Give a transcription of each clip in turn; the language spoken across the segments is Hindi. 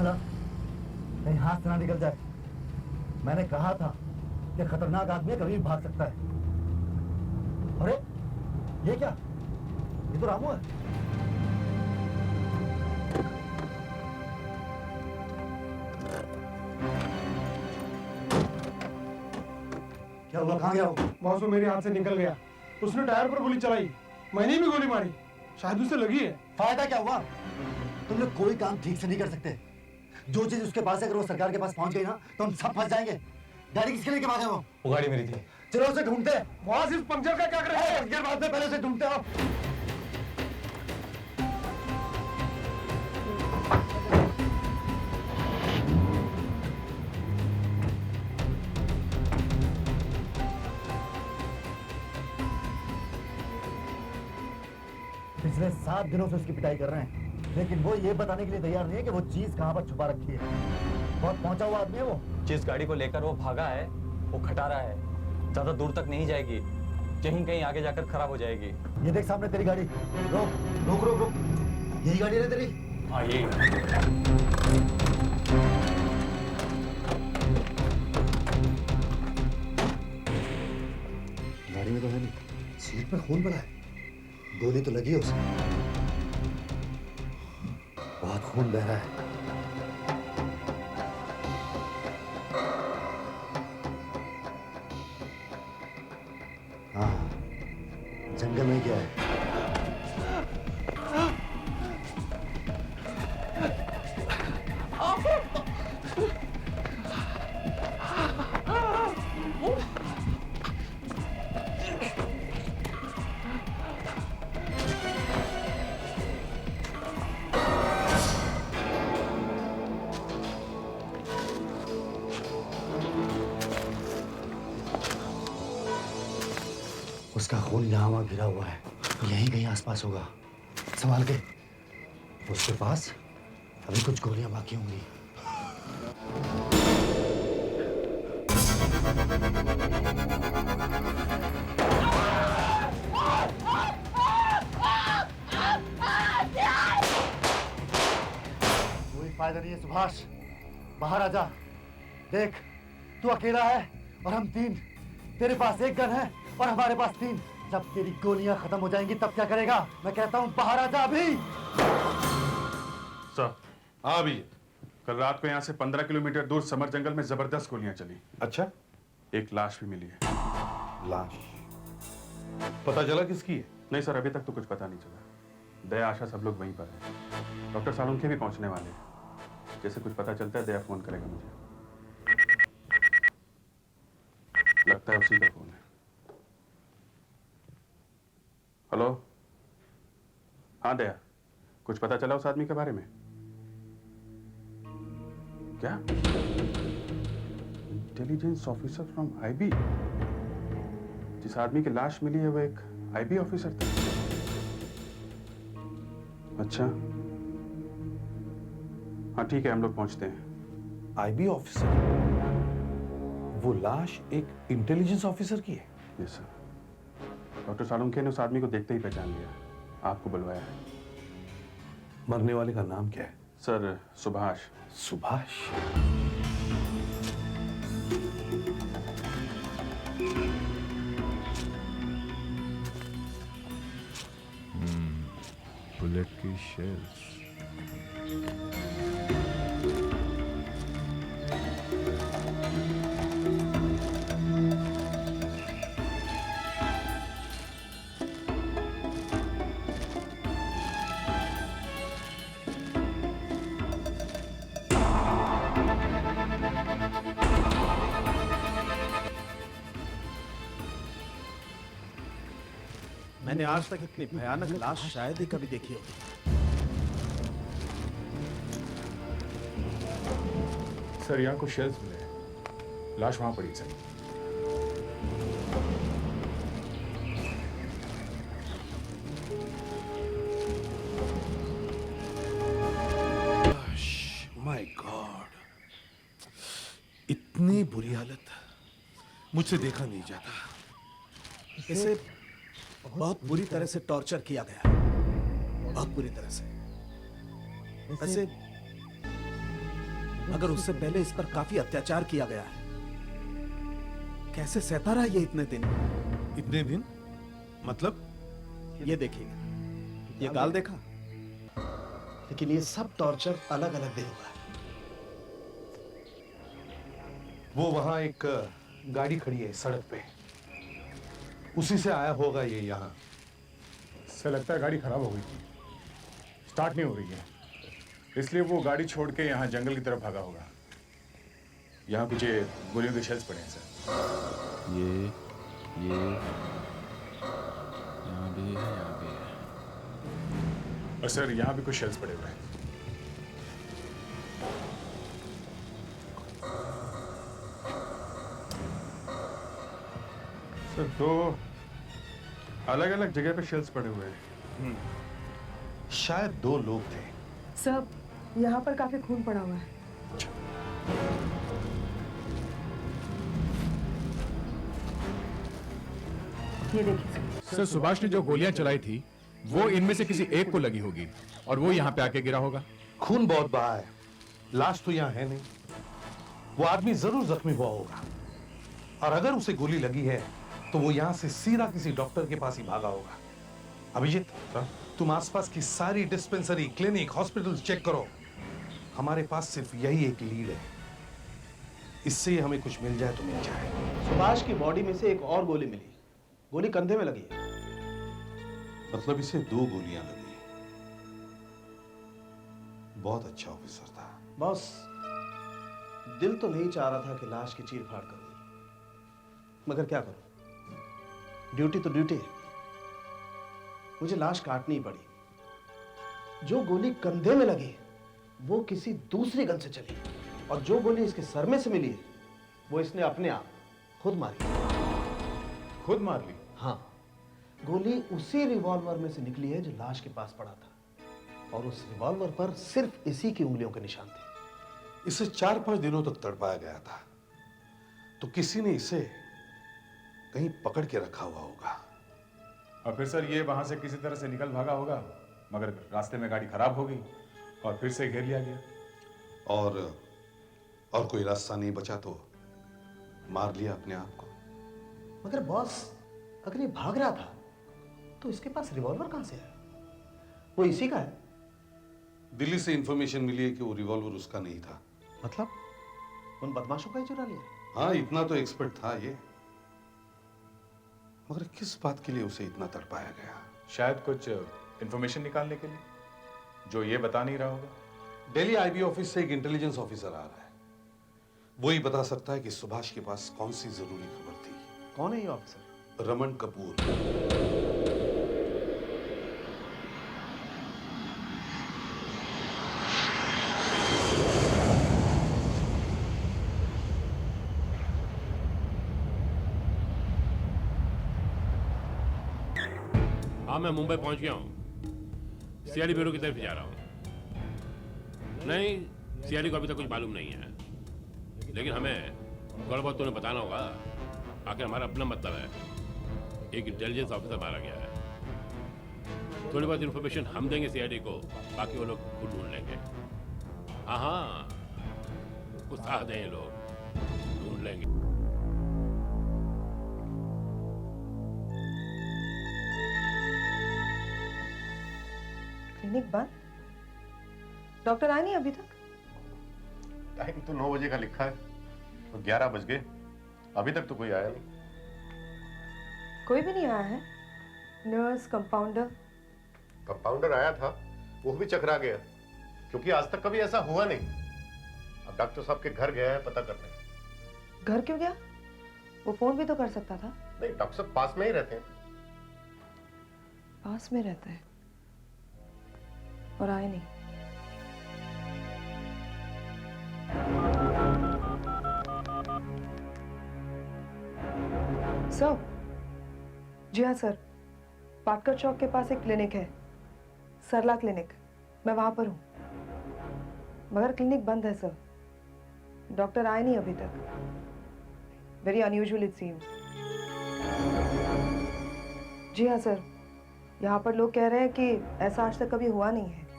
चला, कहीं हाथ से ना निकल जाए। मैंने कहा था कि खतरनाक आदमी कभी भी भाग सकता है। अरे ये क्या, ये तो रामू है। क्या हुआ, कहाँ गया वो? बॉस वो मेरे हाथ से निकल गया। उसने टायर पर गोली चलाई, मैंने भी गोली मारी, शायद उसे लगी है। फायदा क्या हुआ? तुम लोग कोई काम ठीक से नहीं कर सकते। जो चीज उसके पास है अगर वो सरकार के पास पहुंच गई ना तो हम सब फंस जाएंगे। गाड़ी किसके लेके भागे वो गाड़ी मेरी थी। चलो उसे ढूंढते। बॉस इस पंक्चर का क्या करेंगे? पंक्चर बाद में, पहले से ढूंढते हो। पिछले 7 दिनों से उसकी पिटाई कर रहे हैं, लेकिन वो ये बताने के लिए तैयार नहीं है कि वो चीज कहाँ पर छुपा रखी है। बहुत पहुंचा हुआ आदमी है वो। जिस गाड़ी को लेकर वो भागा है वो खटारा है, ज्यादा दूर तक नहीं जाएगी, कहीं कहीं आगे जाकर खराब हो जाएगी। ये देख सामने तेरी गाड़ी। रोक रोक रोक रोक, यही गाड़ी है तेरी? हाँ यही। गाड़ी में तो है नहीं, सीट पे खून पड़ा है, गोली तो लगी है उसे, बहुत खून बह रहा है। हाँ, जंगल में क्या है? उसका खून यहाँ वहाँ गिरा हुआ है, यहीं कहीं आसपास होगा। संभाल के। उसके पास अभी कुछ गोलियां बाकी होंगी। कोई फायदा नहीं है सुभाष, बाहर आजा। देख तू अकेला है और हम 3, तेरे पास 1 गन है और हमारे पास 3। जब तेरी गोलियां खत्म हो जाएंगी तब क्या करेगा? मैं कहता हूं बाहर आजा अभी। सर अभी कल रात को यहाँ से 15 किलोमीटर दूर समर जंगल में जबरदस्त गोलियां चली। अच्छा, एक लाश भी मिली है। लाश पता चला किसकी है? नहीं सर, अभी तक तो कुछ पता नहीं चला। दया आशा सब लोग वहीं पर है। डॉक्टर सालुंखे भी पहुंचने वाले हैं। जैसे कुछ पता चलता है दया फोन करेगा मुझे। लगता है उसी का फोन है। हेलो, हाँ दया, कुछ पता चला उस आदमी के बारे में? क्या? Intelligence officer from IB? जिस आदमी की लाश मिली है वो एक आईबी ऑफिसर था। अच्छा, हाँ ठीक है, हम लोग पहुंचते हैं। IB officer? वो लाश एक इंटेलिजेंस ऑफिसर की है? Yes sir. डॉक्टर सालुंखे ने उस आदमी को देखते ही पहचान लिया, आपको बुलवाया है। मरने वाले का नाम क्या है? सर सुभाष। सुभाष? बुलेट की शेल्स। मैंने आज तक इतनी भयानक लाश शायद ही कभी देखी होगी। सर यहाँ कुछ शेल्स मिले हैं, लाश वहां पड़ी सर। माय गॉड, इतनी बुरी हालत मुझसे देखा नहीं जाता। इसे बहुत बुरी तरह से टॉर्चर किया गया, बहुत बुरी तरह से। वैसे मगर उससे पहले इस पर काफी अत्याचार किया गया है। कैसे सहता रहा ये इतने दिन? इतने दिन मतलब? ये देखिए, ये गाल देखा? लेकिन ये सब टॉर्चर अलग अलग दिन हुआ है। वो वहां एक गाड़ी खड़ी है सड़क पे, उसी से आया होगा ये यहाँ। से लगता है गाड़ी खराब हो गई थी, स्टार्ट नहीं हो रही है, इसलिए वो गाड़ी छोड़ के यहाँ जंगल की तरफ भागा होगा। यहाँ पीछे गोलियों के शेल्स पड़े हैं सर। ये यहाँ भी है, यहाँ भी है। और सर यहाँ भी कुछ शेल्स पड़े हुए हैं। सर दो अलग अलग जगह पे शेल्स पड़े हुए हैं। शायद 2 लोग थे। सब यहाँ पर काफी खून पड़ा हुआ है। ये देखिए सर, सुभाष ने जो गोलियां चलाई थी वो इनमें से किसी एक को लगी होगी और वो यहाँ पे आके गिरा होगा। खून बहुत बहा है, लाश तो यहाँ है नहीं। वो आदमी जरूर जख्मी हुआ होगा, और अगर उसे गोली लगी है तो वो यहाँ से सीधा किसी डॉक्टर के पास ही भागा होगा। अभिजीत, तुम आसपास की सारी डिस्पेंसरी, क्लिनिक, हॉस्पिटल चेक करो। हमारे पास सिर्फ यही एक लीड है, इससे हमें कुछ मिल जाए तो मिल जाए। सुभाष की बॉडी में से एक और गोली मिली, गोली कंधे में लगी है। मतलब इसे 2 गोलियां लगी। बहुत अच्छा ऑफिसर था। बॉस, दिल तो नहीं चाह रहा था कि लाश की चीर फाड़ करूं, मगर क्या करूं, ड्यूटी तो ड्यूटी है। मुझे लाश काटनी ही पड़ी। जो गोली कंधे में लगी वो किसी दूसरी गन से चली, और जो गोली इसके सर में से मिली है वो इसने अपने आप खुद मारी। खुद मार ली? हाँ, गोली उसी रिवॉल्वर में से निकली है जो लाश के पास पड़ा था, और उस रिवॉल्वर पर सिर्फ इसी की उंगलियों के निशान थे। इसे 4-5 दिनों तक तड़पाया गया था, तो किसी ने इसे कहीं पकड़ के रखा हुआ होगा। और फिर सर ये वहां से किसी तरह से निकल भागा होगा, मगर रास्ते में गाड़ी खराब हो गई और फिर से घेर लिया गया। और कोई रास्ता नहीं बचा तो मार लिया अपने आप को। मगर बॉस, अगर ये भाग रहा था तो इसके पास रिवॉल्वर कहां से है? वो इसी का है। दिल्ली से इंफॉर्मेशन मिली है कि वो रिवॉल्वर उसका नहीं था। मतलब उन बदमाशों का ही चुरा लिया? हाँ, इतना तो एक्सपर्ट था ये, मगर किस बात के लिए उसे इतना तड़पाया गया? शायद कुछ इंफॉर्मेशन निकालने के लिए, जो ये बता नहीं रहा होगा। दिल्ली आईबी ऑफिस से एक इंटेलिजेंस ऑफिसर आ रहा है, वो ही बता सकता है कि सुभाष के पास कौन सी जरूरी खबर थी। कौन है ये ऑफिसर? रमन कपूर। हाँ, मैं मुंबई पहुंच गया हूँ। सीआईडी ब्यूरो की तरफ जा रहा हूँ। नहीं, सीआईडी को अभी तक कुछ मालूम नहीं है, लेकिन हमें थोड़ा बहुत तुम्हें बताना होगा। आखिर हमारा अपना मतलब है, एक इंटेलिजेंस ऑफिसर मारा गया है। थोड़ी बहुत इन्फॉर्मेशन हम देंगे सीआईडी को, बाकी वो लोग खुद ढूंढ लेंगे। हाँ हाँ, उत्साह दें ये लोग, ढूंढ लेंगे। क्लिनिक बंद? डॉक्टर आए नहीं अभी तक? टाइम तो 9 बजे का लिखा है, तो 11 बज गए, अभी तक तो कोई आया नहीं। कोई भी नहीं आया है? Nurse, compounder? कंपाउंडर आया था, वो भी चकरा गया, क्योंकि आज तक कभी ऐसा हुआ नहीं। अब डॉक्टर साहब के घर गया है पता करने। घर क्यों गया? वो फोन भी तो कर सकता था। नहीं, डॉक्टर साहब पास में ही रहते हैं। पास में रहता है और आए नहीं। सर? जी हाँ सर, पाटकर चौक के पास एक क्लिनिक है, सरला क्लिनिक। मैं वहां पर हूँ, मगर क्लिनिक बंद है सर। डॉक्टर आए नहीं अभी तक। Very unusual it seems. जी हाँ सर, यहाँ पर लोग कह रहे हैं कि ऐसा आज तक कभी हुआ नहीं है।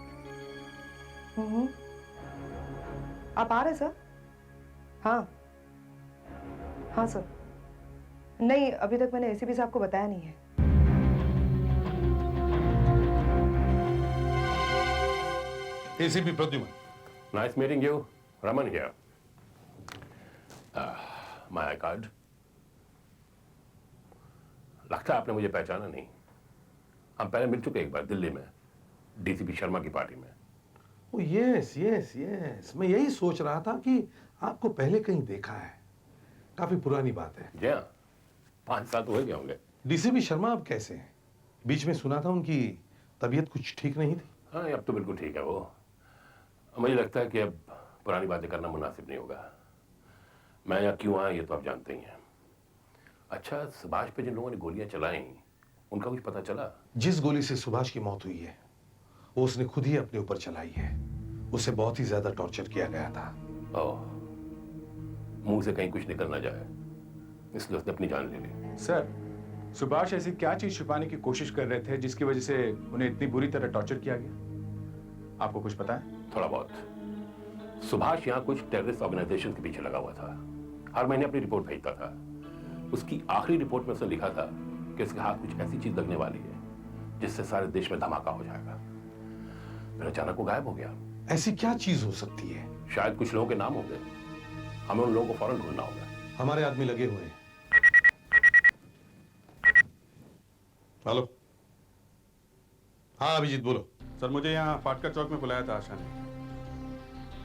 आप आ रहे सर? हाँ हाँ सर। नहीं, अभी तक मैंने एसीपी साहब को बताया नहीं है। ACP Pradyuman. Nice meeting you. Raman here. My I card. लगता है आपने मुझे पहचाना नहीं। हम पहले मिल चुके एक बार दिल्ली में, डीसीपी शर्मा की पार्टी में। ओ यस यस यस, मैं यही सोच रहा था कि आपको पहले कहीं देखा है। काफी पुरानी बात है। जी हाँ, 5 साल तो हो गए होंगे। डीसीपी शर्मा अब कैसे हैं? बीच में सुना था उनकी तबीयत कुछ ठीक नहीं थी। हाँ, अब तो बिल्कुल ठीक है वो। मुझे लगता है कि अब पुरानी बातें करना मुनासिब नहीं होगा। मैं यहाँ क्यों आया ये तो आप जानते ही हैं। अच्छा, सुभाष पे जिन लोगों ने गोलियां चलाई, उनका कुछ पता चला? जिस गोली से सुभाष की मौत हुई है वो उसने खुद ही अपने ऊपर चलाई है। उसे बहुत ही ज्यादा टॉर्चर किया गया था। ओह, मुंह से कहीं कुछ निकल ना जाए, इसलिए उसने अपनी जान ले ली। सर, सुभाष ऐसी क्या चीज छुपाने की कोशिश कर रहे थे जिसकी वजह से उन्हें इतनी बुरी तरह टॉर्चर किया गया? आपको कुछ पता है? थोड़ा बहुत। सुभाष यहाँ कुछ टेररिस्ट ऑर्गेनाइजेशन के पीछे लगा हुआ था। हर महीने अपनी रिपोर्ट भेजता था। उसकी आखिरी रिपोर्ट में उसने लिखा था कि उसके हाथ कुछ ऐसी चीज लगने वाली है जिससे सारे देश में धमाका हो जाएगा। फिर अचानक वो गायब हो गया। ऐसी क्या चीज हो सकती है? शायद कुछ लोगों के नाम होंगे। हमें उन लोगों को फौरन ढूंढना होगा। हमारे आदमी लगे हुए हैं। हेलो। हाँ अभिजीत बोलो। सर, मुझे यहाँ फाटकर चौक में बुलाया था आशा ने।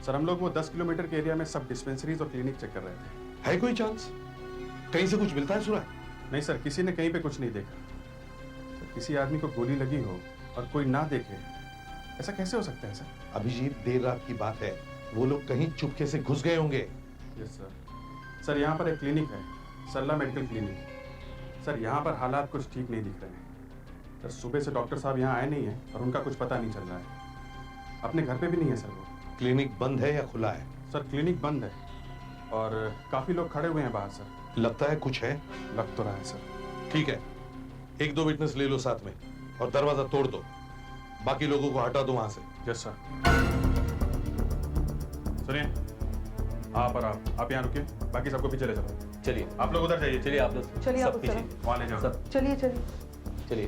सर, हम लोग वो 10 किलोमीटर के एरिया में सब डिस्पेंसरीज और क्लिनिक चेक कर रहे थे। है कोई चांस कहीं से कुछ मिलता है सुना? नहीं सर, किसी ने कहीं पे कुछ नहीं देखा। सर, किसी आदमी को गोली लगी हो और कोई ना देखे, ऐसा कैसे हो सकता है सर? अभिजीत, देर रात की बात है, वो लोग कहीं चुपके से घुस गए होंगे। Yes sir. सर, यहाँ पर एक क्लिनिक है, सरला मेडिकल क्लिनिक। सर, यहाँ पर हालात कुछ ठीक नहीं दिख रहे हैं। सर, सुबह से डॉक्टर साहब यहाँ आए नहीं हैं और उनका कुछ पता नहीं चल रहा है। अपने घर पे भी नहीं है सर वो। क्लिनिक बंद है या खुला है? सर, क्लिनिक बंद है और काफी लोग खड़े हुए हैं बाहर सर। लगता है कुछ है। लग तो रहा है सर। ठीक है, 1-2 विटनेस ले लो साथ में और दरवाजा तोड़ दो। बाकी लोगों को हटा दो वहां से। Yes sir. सुनिए, आप और आप यहाँ रुकिए, बाकी सबको पीछे ले चलो। चलिए आप लोग उधर जाइए। चलिए आप लोग चलिए आप सब उस तरफ। पीछे। वहाँ ले जाओ। सब चलिए चलिए। चलिए।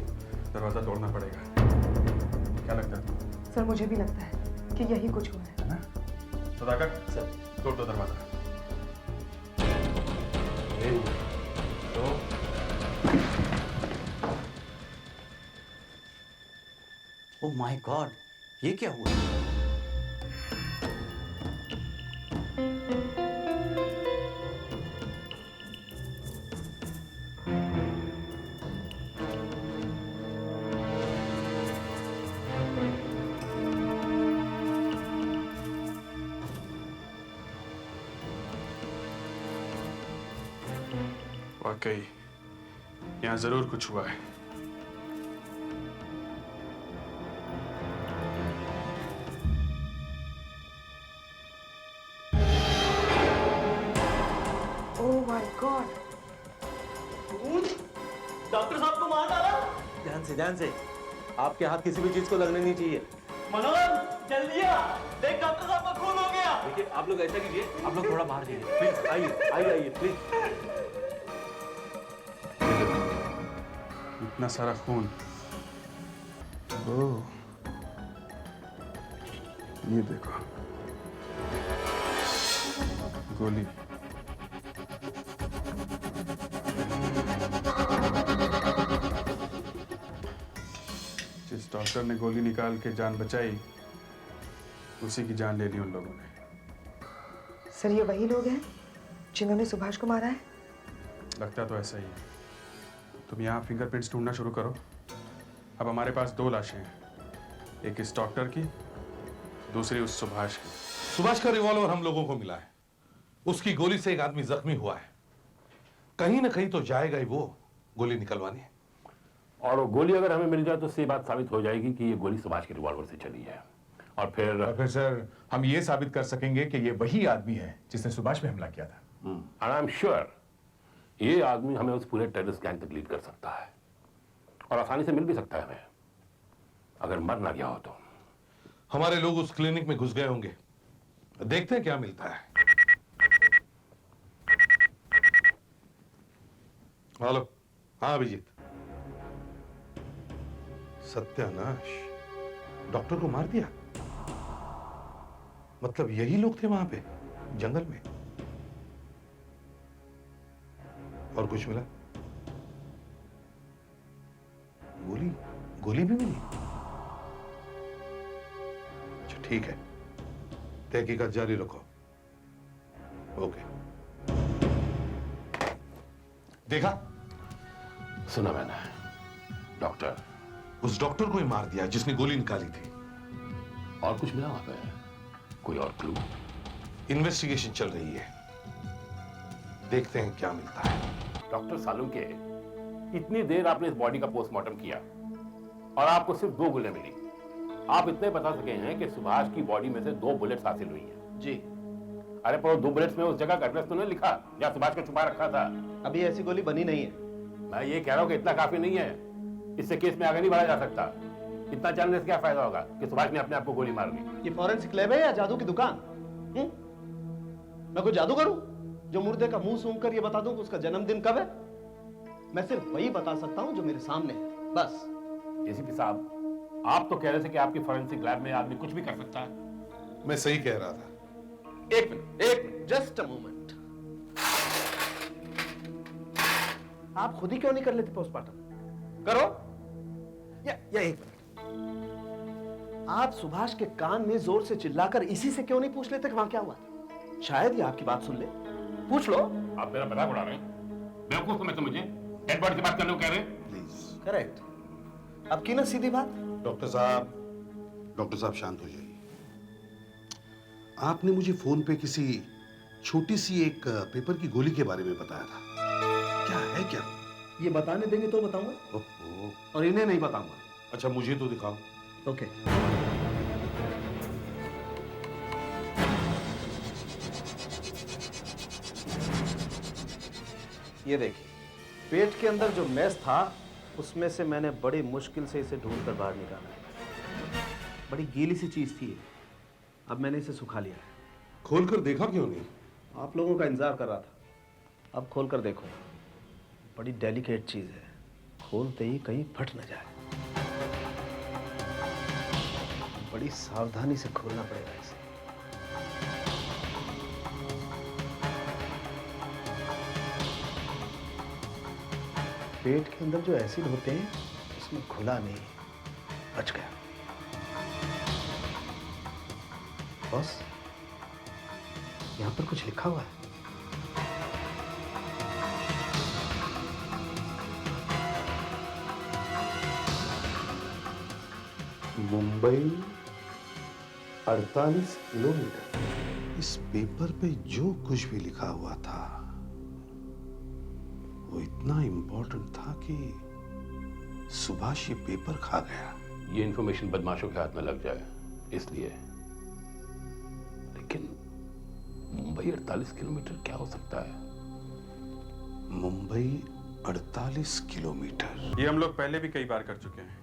दरवाजा तोड़ना पड़ेगा। क्या लगता है? सर मुझे भी लगता है कि यही कुछ हुआ है। सदाकर, सर तोड़ दो दरवाजा। 1 2 ओह माय गॉड, ये क्या हुआ? वाकई यहाँ जरूर कुछ हुआ है। Oh my God. डॉक्टर साहब को मार डाला। ध्यान से। आपके हाथ किसी भी चीज को लगने नहीं चाहिए। मनोज जल्दी आ, देख डॉक्टर साहब का खून हो गया। देखिए आप लोग ऐसा कीजिए, आप लोग थोड़ा बाहर जाइए प्लीज। आइए प्लीज। इतना सारा खून। ओह, ये देखो, गोली। जिस डॉक्टर ने गोली निकाल के जान बचाई, उसी की जान ले ली उन लोगों ने। सर ये वही लोग हैं जिन्होंने सुभाष को मारा है? लगता तो ऐसा ही है। तुम यहाँ फिंगरप्रिंट्स ढूंढना शुरू करो। अब हमारे पास 2 लाशें हैं, एक इस डॉक्टर की, दूसरी उस सुभाष की। सुभाष का रिवॉल्वर हम लोगों को मिला है। उसकी गोली से एक आदमी जख्मी हुआ है। कहीं ना कहीं तो जाएगा ही वो गोली निकलवाने। और वो गोली अगर हमें मिल जाए तो इससे बात साबित हो जाएगी कि ये गोली सुभाष के रिवॉल्वर से चली है। और फिर सर हम ये साबित कर सकेंगे कि ये वही आदमी है जिसने सुभाष पे हमला किया था। एंड आई एम श्योर ये आदमी हमें उस पूरे टेररिस्ट गैंग तक लीड कर सकता है और आसानी से मिल भी सकता है हमें, अगर मर ना गया हो तो। हमारे लोग उस क्लिनिक में घुस गए होंगे देखते हैं क्या मिलता है। हेलो, हाँ अभिजीत। सत्यानाश, डॉक्टर को मार दिया? मतलब यही लोग थे वहां पे जंगल में? और कुछ मिला? गोली गोली भी मिली? अच्छा ठीक है, तहकीकात जारी रखो। ओके। देखा? सुना मैंने। डॉक्टर, उस डॉक्टर को ही मार दिया जिसने गोली निकाली थी। और कुछ मिला वहां पे? कोई और क्लू? इन्वेस्टिगेशन चल रही है, देखते हैं क्या मिलता है। डॉक्टर सालुंके, इतनी देर आपने इस बॉडी का पोस्टमार्टम किया और आपको सिर्फ 2 गोलियां मिली। आप इतने बता सके हैं कि सुभाष की बॉडी में से 2 बुलेट्स हासिल हुई हैं। जी। अरे पर 2 बुलेट्स में उस जगह का एड्रेस तो नहीं लिखा जहां सुभाष को छुपा रखा था? अभी ऐसी गोली बनी नहीं है। मैं ये कह रहा हूं कि इतना काफी नहीं है, इससे केस में आगे नहीं बढ़ा जा सकता। इतना जानने से क्या फायदा होगा कि सुभाष ने अपने आप को गोली मार ली? ये फॉरेंसिक लैब है या जादू की दुकान? मैं कोई जादू करूं जो मुर्दे का मुंह सूंघ कर ये बता दूं कि उसका जन्मदिन कब है? मैं सिर्फ वही बता सकता हूं जो मेरे सामने है, बस। एसीपी साहब, आप तो कह रहे थे कि आपकी फॉरेंसिक लैब में आदमी कुछ भी कर सकता है। मैं सही कह रहा था। एक मिनट, जस्ट अ मोमेंट। आप खुद ही क्यों नहीं कर लेते पोस्टमार्टम? करो। या एक मिनट, आप सुभाष के कान में जोर से चिल्लाकर इसी से क्यों नहीं पूछ लेते कि वहां क्या हुआ था? शायद ये आपकी बात सुन ले। पूछ लो। आप मेरा मजाक उड़ा रहे हैं? बेवकूफ समझते मुझे? डेड बॉडी की बात करने को कह रहे हैं? प्लीज। करेक्ट। अब की ना सीधी बात। डॉक्टर साहब शांत हो जाइए। आपने मुझे फोन पे किसी छोटी सी एक पेपर की गोली के बारे में बताया था, क्या है क्या? ये बताने देंगे तो बताऊंगा। ओहो। और इन्हें नहीं बताऊंगा। अच्छा मुझे तो दिखाओ। ओके। ये देखिए, पेट के अंदर जो मैस था उसमें से मैंने बड़ी मुश्किल से इसे ढूंढकर बाहर निकाला है। बड़ी गीली सी चीज थी। अब मैंने इसे सुखा लिया है। खोलकर देखा क्यों नहीं? आप लोगों का इंतजार कर रहा था। अब खोलकर देखो, बड़ी डेलिकेट चीज है, खोलते ही कहीं फट न जाए। बड़ी सावधानी से खोलना पड़ेगा इसे। पेट के अंदर जो एसिड होते हैं उसमें खुला नहीं, बच गया। बॉस, यहां पर कुछ लिखा हुआ है। मुंबई 48 किलोमीटर। इस पेपर पे जो कुछ भी लिखा हुआ था वो इतना इंपॉर्टेंट था कि सुभाष ये पेपर खा गया। ये इंफॉर्मेशन बदमाशों के हाथ में लग जाए इसलिए। लेकिन मुंबई 48 किलोमीटर क्या हो सकता है? मुंबई 48 किलोमीटर। ये हम लोग पहले भी कई बार कर चुके हैं।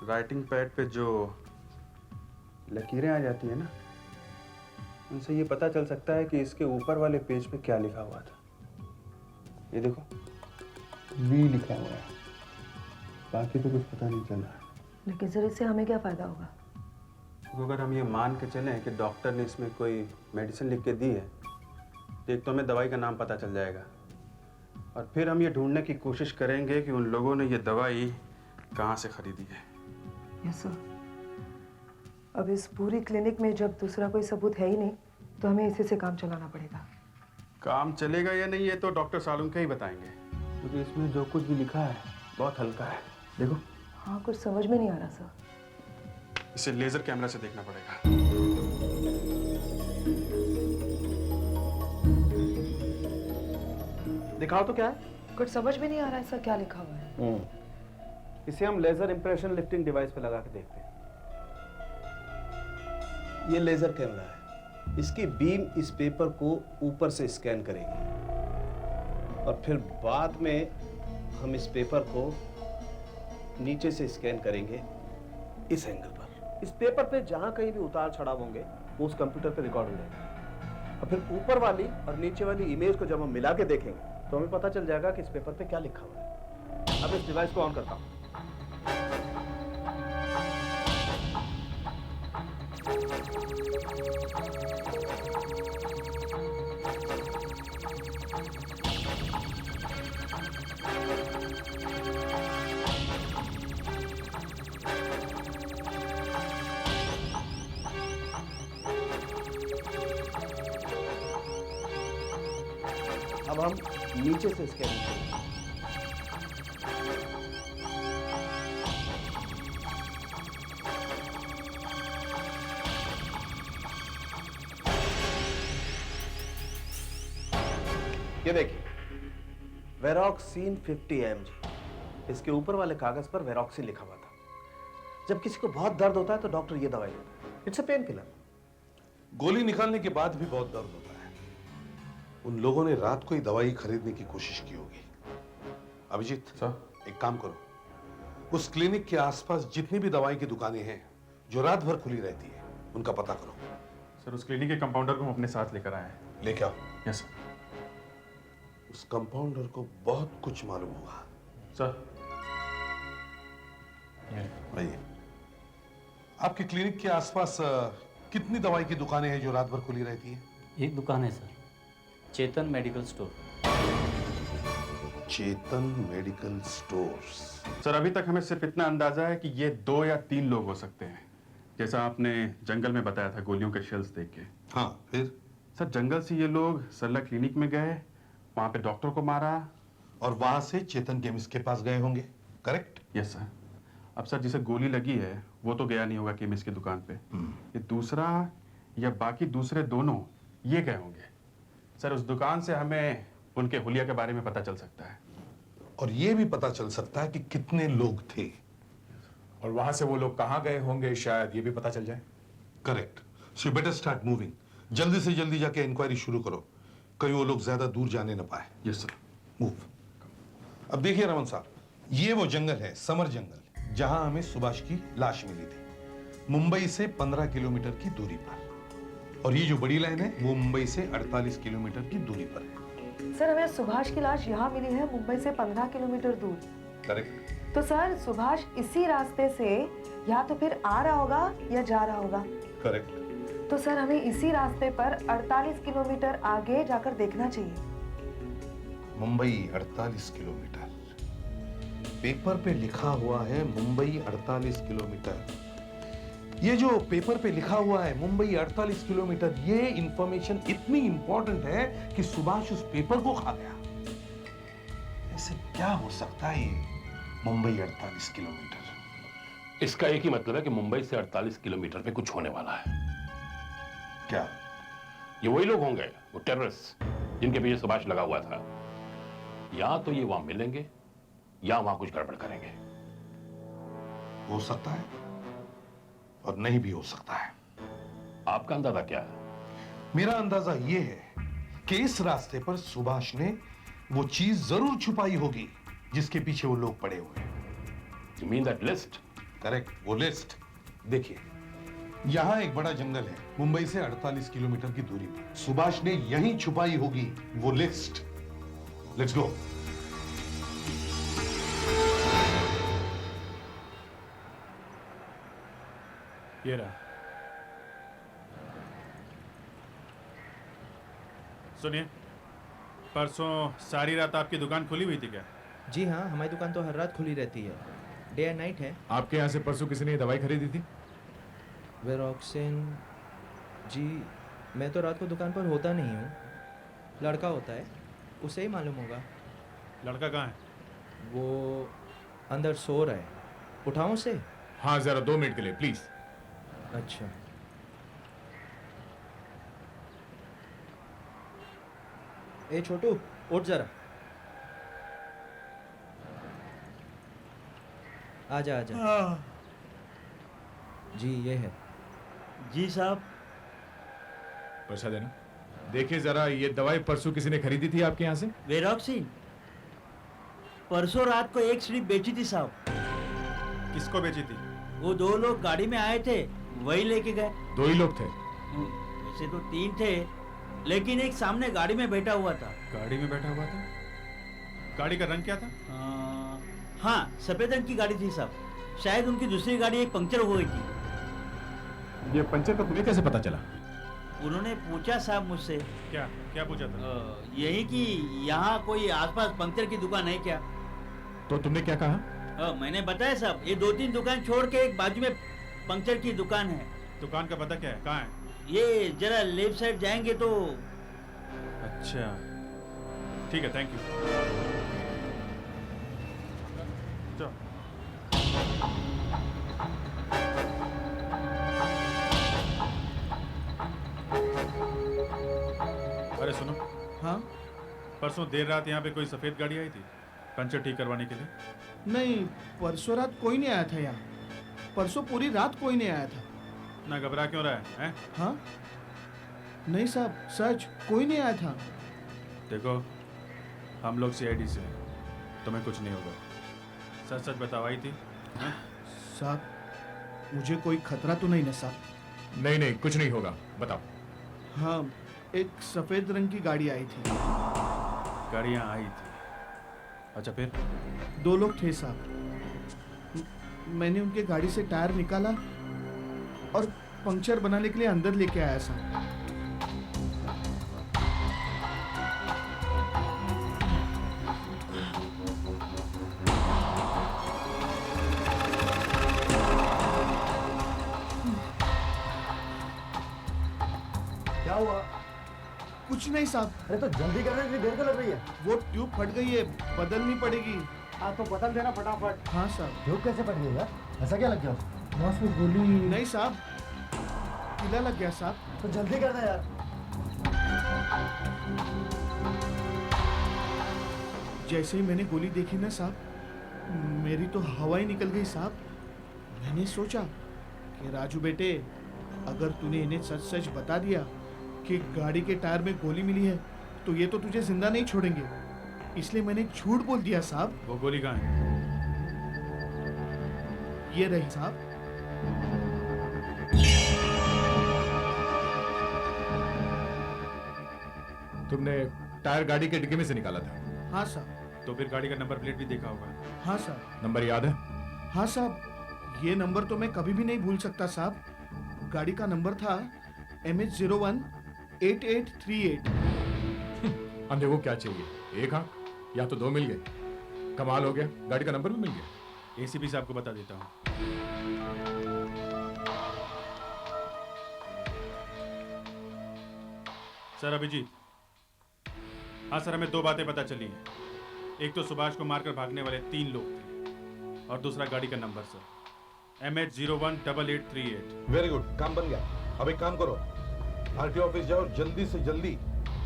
राइटिंग पैड पे जो लकीरें आ जाती है ना, उनसे ये पता चल सकता है कि इसके ऊपर वाले पेज पे क्या लिखा हुआ था। ये देखो, बी लिखा हुआ है, बाकी तो कुछ पता नहीं चल रहा है। लेकिन सर इससे हमें क्या फायदा होगा? तो अगर हम ये मान के चलें कि डॉक्टर ने इसमें कोई मेडिसिन लिख के दी है, तो एक तो हमें दवाई का नाम पता चल जाएगा, और फिर हम ये ढूंढने की कोशिश करेंगे कि उन लोगों ने ये दवाई कहाँ से खरीदी है। Yes sir. अब इस पूरी क्लिनिक में जब दूसरा कोई सबूत है ही नहीं, तो हमें इसी से काम चलाना पड़ेगा। काम चलेगा या नहीं ये तो डॉक्टर सालुंके ही बताएंगे। क्योंकि इसमें जो कुछ भी लिखा है बहुत हल्का है। देखो। हाँ, कुछ समझ में नहीं आ रहा सर। इसे लेजर कैमरा से देखना पड़ेगा। दिखाओ तो क्या है? कुछ समझ में नहीं आ रहा है सर, क्या लिखा हुआ है? इसे हम लेजर इंप्रेशन लिफ्टिंग डिवाइस पे लगा के देखते हैं। ये लेजर कैमरा है। इसकी बीम इस पेपर को ऊपर से स्कैन करेगी और फिर बाद में हम इस पेपर को नीचे से स्कैन करेंगे इस एंगल पर। इस पेपर पे जहां कहीं भी उतार चढ़ाव होंगे वो उस कंप्यूटर पे रिकॉर्ड हो जाएगा। और फिर ऊपर वाली और नीचे वाली इमेज को जब हम मिला के देखेंगे तो हमें पता चल जाएगा कि इस पेपर पे क्या लिखा हुआ है। अब इस डिवाइस को ऑन करता हूँ। अब हम नीचे से स्कैनिंग करेंगे। ये देखिए, वेरोक्सिन 50 mg। इसके ऊपर वाले कागज पर वेरोक्सिन लिखा हुआ था। जब किसी को बहुत दर्द होता है तो डॉक्टर ये दवाई देता है। It's a pain killer. गोली निकालने के बाद भी बहुत दर्द होता है। उन लोगों ने रात को ही दवाई खरीदने की कोशिश की होगी। अभिजीत सर, एक काम करो, उस क्लिनिक के आसपास जितनी भी दवाई की दुकानें हैं जो रात भर खुली रहती है उनका पता करो। सर उस क्लिनिक के कंपाउंडर को हम अपने साथ लेकर आए हैं। लेके आओ। Yes sir. उस कंपाउंडर को बहुत कुछ मालूम होगा। सर आइए। आपके क्लिनिक के आसपास कितनी दवाई की दुकानें हैं जो रात भर खुली रहती हैं? एक दुकान है सर, चेतन मेडिकल स्टोर। चेतन मेडिकल स्टोर्स। सर अभी तक हमें सिर्फ इतना अंदाजा है कि ये 2 या 3 लोग हो सकते हैं, जैसा आपने जंगल में बताया था गोलियों के शेल्स देख के। हाँ, फिर? सर जंगल से ये लोग सरला क्लिनिक में गए, वहां पे डॉक्टर को मारा और वहां से चेतन केमिस्ट के पास गए होंगे, करेक्ट? Yes sir. अब सर जिसे गोली लगी है वो तो गया नहीं होगा केमिस्ट की दुकान पे। ये दूसरा या बाकी दूसरे दोनों ये गए होंगे। सर उस दुकान से हमें उनके हुलिया के बारे में पता चल सकता है, और ये भी पता चल सकता है कि कितने लोग थे, और वहां से वो लोग कहां गए होंगे शायद ये भी पता चल जाए। Correct. So better start moving. जल्दी से जल्दी जाके इंक्वायरी शुरू करो, कहीं वो लोग ज्यादा दूर जाने ना पाए। Yes sir. मूव। अब देखिए रमन साहब, ये वो जंगल है, समर जंगल, जहां हमें सुभाष की लाश मिली थी, मुंबई से 15 किलोमीटर की दूरी पर। और ये जो बड़ी लाइन है वो मुंबई से 48 किलोमीटर की दूरी पर है। सर हमें सुभाष की लाश यहाँ मिली है मुंबई से 15 किलोमीटर दूर। करेक्ट। तो सर सुभाष इसी रास्ते से या तो फिर आ रहा होगा या जा रहा होगा। करेक्ट। तो सर हमें इसी रास्ते पर 48 किलोमीटर आगे जाकर देखना चाहिए। मुंबई 48 किलोमीटर, पेपर पे लिखा हुआ है मुंबई 48 किलोमीटर। ये जो पेपर पे लिखा हुआ है मुंबई 48 किलोमीटर, ये इंफॉर्मेशन इतनी इंपॉर्टेंट है कि सुभाष उस पेपर को खा गया। ऐसे क्या हो सकता है ये मुंबई 48 किलोमीटर? इसका एक ही मतलब है कि मुंबई से 48 किलोमीटर पे कुछ होने वाला है। क्या ये वही लोग होंगे, वो टेररिस्ट जिनके पीछे सुभाष लगा हुआ था? या तो ये वहां मिलेंगे या वहां कुछ गड़बड़ करेंगे। हो सकता है और नहीं भी हो सकता है। आपका अंदाजा क्या है? मेरा अंदाजा यह है कि इस रास्ते पर सुभाष ने वो चीज जरूर छुपाई होगी जिसके पीछे वो लोग पड़े हुए हैं। You mean that list? Correct, वो लिस्ट। देखिए, यहां एक बड़ा जंगल है मुंबई से 48 किलोमीटर की दूरी पर। सुभाष ने यहीं छुपाई होगी वो लिस्ट। Let's go. ये रहा। सुनिए, परसों सारी रात आपकी दुकान खुली हुई थी क्या? जी हाँ, हमारी दुकान तो हर रात खुली रहती है, डे एंड नाइट है। आपके यहाँ से परसों किसी ने दवाई खरीदी थी? वेरोक्सिन? जी मैं तो रात को दुकान पर होता नहीं हूँ, लड़का होता है, उसे ही मालूम होगा। लड़का कहाँ है? वो अंदर सो रहा है, उठाऊं उसे? हाँ जरा 2 मिनट के लिए प्लीज। अच्छा। ए छोटू, उठ जरा। आजा आजा। जी ये है। जी साहब। पैसा देना। देखिए जरा, ये दवाई परसों किसी ने खरीदी थी आपके यहाँ से? वेरोक्सिन परसों रात को एक स्ट्रिप बेची थी साहब। किसको बेची थी? वो 2 लोग गाड़ी में आए थे, वही लेके गए। 2 ही लोग थे? वैसे तो 3 थे, लेकिन एक सामने गाड़ी में बैठा हुआ था। गाड़ी में बैठा हुआ था? गाड़ी का रंग क्या था? हाँ, सफेद रंग की गाड़ी थी साहब। शायद उनकी दूसरी गाड़ी एक पंक्चर हो गई थी। ये पंचर का तुम्हें कैसे पता चला? उन्होंने पूछा साहब मुझसे। क्या क्या पूछा था? यही कि यहाँ कोई आसपास पंक्चर की दुकान है क्या? तो तुमने क्या कहा? मैंने बताया साहब, ये 2-3 दुकान छोड़ के एक बाजू में पंक्चर की दुकान है। दुकान का पता क्या है? कहाँ है? ये जरा लेफ्ट साइड जाएंगे तो। अच्छा ठीक है, थैंक यू। चलो। अरे सुनो। हाँ? परसों देर रात यहाँ पे कोई सफेद गाड़ी आई थी पंचर ठीक करवाने के लिए? नहीं, परसों रात कोई नहीं आया था यहाँ। परसों पूरी रात कोई नहीं आया था। ना घबरा क्यों रहा है? हाँ? नहीं साहब, सच कोई नहीं आया था। देखो, हम लोग CID से हैं, तुम्हें कुछ नहीं होगा। सच सच बताओ, आई थी? साहब, मुझे कोई खतरा तो नहीं ना साहब? नहीं नहीं, कुछ नहीं होगा, बताओ। हाँ, एक सफेद रंग की गाड़ी आई थी। गाड़ी यहाँ आई थी? अच्छा फिर? 2 लोग थे साहब। मैंने उनके गाड़ी से टायर निकाला और पंक्चर बनाने के लिए अंदर लेके आया साहब। क्या हुआ? कुछ नहीं साहब। अरे तो जल्दी करने के लिए देर क्यों लग रही है? वो ट्यूब फट गई है, बदलनी पड़ेगी। हाँ तो बदल देना फटाफट। हाँ साहब। ट्यूब कैसे फट गई यार? ऐसा क्या लग गया? बॉस में गोली नहीं साहब, कीला लग गया साहब। तो जल्दी करना यार। जैसे ही मैंने गोली देखी ना साहब, मेरी तो हवा ही निकल गई साहब। मैंने सोचा कि राजू बेटे, अगर तूने इन्हें सच सच बता दिया कि गाड़ी के टायर में गोली मिली है तो ये तो तुझे जिंदा नहीं छोड़ेंगे, इसलिए मैंने झूठ बोल दिया साहब। वो गोली कहाँ है? ये रही साहब। तुमने टायर गाड़ी के डिक्की में से निकाला था? हाँ साहब। तो फिर गाड़ी का नंबर प्लेट भी देखा होगा? हाँ साहब। नंबर याद है? हाँ साहब, ये नंबर तो मैं कभी भी नहीं भूल सकता साहब। गाड़ी का नंबर था MH018838। अंधे को क्या चाहिए, एक आंख या तो 2 मिल गए। कमाल हो गया, गाड़ी का नंबर भी मिल गया। ACP साहब को बता देता हूँ। सर अभिजीत। हाँ सर, हमें 2 बातें पता चली हैं। एक तो सुभाष को मारकर भागने वाले 3 लोग थे, और दूसरा गाड़ी का number sir MH018838। Very good, काम बन गया। अब एक काम करो, RTO ऑफिस जाओ, जल्दी से जल्दी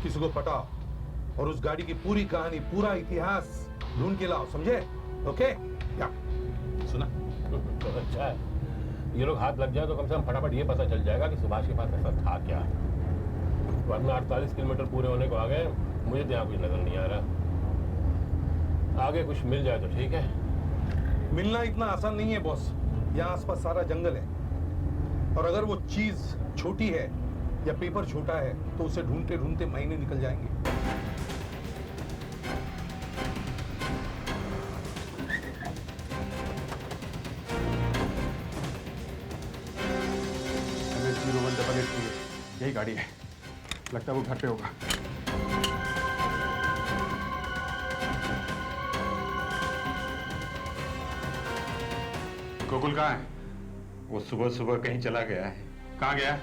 किसी को पटाओ और उस गाड़ी की पूरी कहानी, पूरा इतिहास ढूंढ के लाओ, समझे? ओके? या सुना तो अच्छा है, ये लोग हाथ लग जाए तो कम से कम फटाफट ये पता चल जाएगा कि सुभाष के पास ऐसा था क्या। वरना 48 किलोमीटर पूरे होने को आ गए, मुझे तो यहाँ कुछ नजर नहीं आ रहा। आगे कुछ मिल जाए तो ठीक है। मिलना इतना आसान नहीं है बॉस, यहाँ आसपास सारा जंगल है, और अगर वो चीज छोटी है या पेपर छोटा है तो उसे ढूंढते ढूंढते महीने निकल जाएंगे। यही गाड़ी है, लगता है वो घर पे होगा। गोकुल कहाँ है? वो सुबह सुबह कहीं चला गया है। कहाँ गया?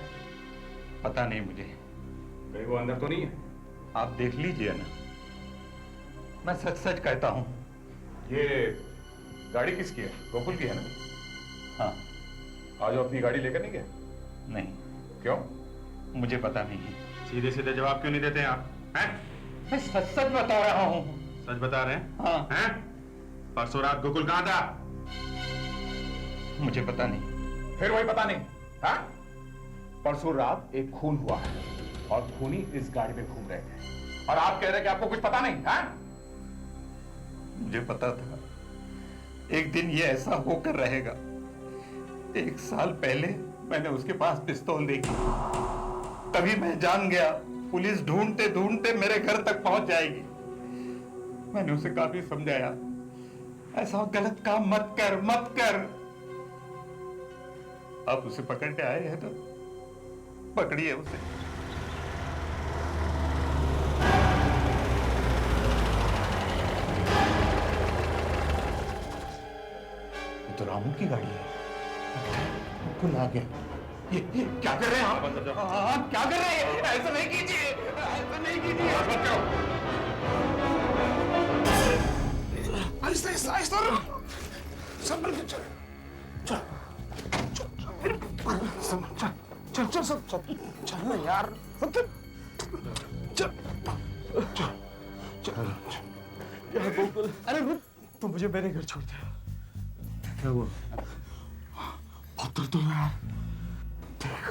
पता नहीं मुझे। कहीं वो अंदर तो नहीं है? आप देख लीजिए ना, मैं सच सच कहता हूँ। ये गाड़ी किसकी है? गोकुल की है ना? हाँ। आज वो अपनी गाड़ी लेकर नहीं गए? नहीं। क्यों? मुझे पता नहीं है। सीधे सीधे जवाब क्यों नहीं देते आप? हैं? मैं सच सच बता रहा हूँ। सच बता रहे हैं? हाँ। हैं? परसों रात गोकुल कहाँ था? मुझे पता नहीं। फिर वही पता नहीं? हाँ? परसों रात एक खून हुआ है और खूनी इस गाड़ी में घूम रहे थे, और आप कह रहे हैं कि आपको कुछ पता नहीं? हाँ? मुझे पता था एक दिन ये ऐसा होकर रहेगा। 1 साल पहले मैंने उसके पास पिस्तौल देखी। तभी मैं जान गया पुलिस ढूंढते ढूंढते मेरे घर तक पहुंच जाएगी। मैंने उसे काफी समझाया, ऐसा गलत काम मत कर, मत कर। आप उसे पकड़ने आए हैं तो पकड़िए उसे। ये तो रामू की गाड़ी है। बिल्कुल आ गया। ये क्या कर रहे हैं आप क्या कर रहे हैं? ऐसा नहीं कीजिए, ऐसा नहीं कीजिए। संभल के चल चल चल सब चल ना यार, चल चल चल यार गोकुल, अरे रुक, तू मुझे मेरे घर छोड़ दे। क्या हुआ? बहुत दर्द हो रहा है यार। देख,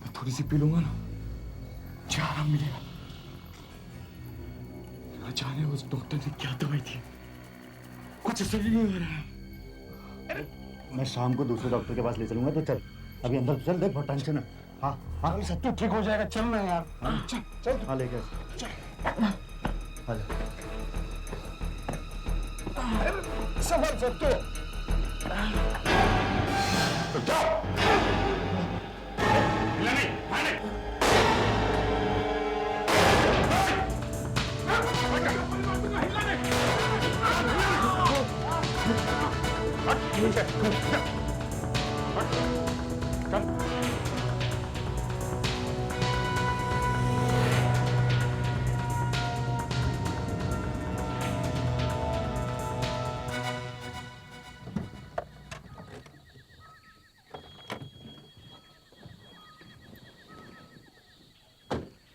मैं थोड़ी सी पी लूंगा ना, मुझे आराम मिलेगा। न जाने उस डॉक्टर ने क्या दवाई दी, कुछ असर ही नहीं हो रहा है। मैं शाम को दूसरे डॉक्टर के पास ले चलूंगा, तो चल अभी अंदर चल, देख बहुत टेंशन है। हाँ हाँ सब ठीक हो जाएगा, चल ना यार। चल चल, हाँ लेके चल, सफर सब तो जाओ। नहीं,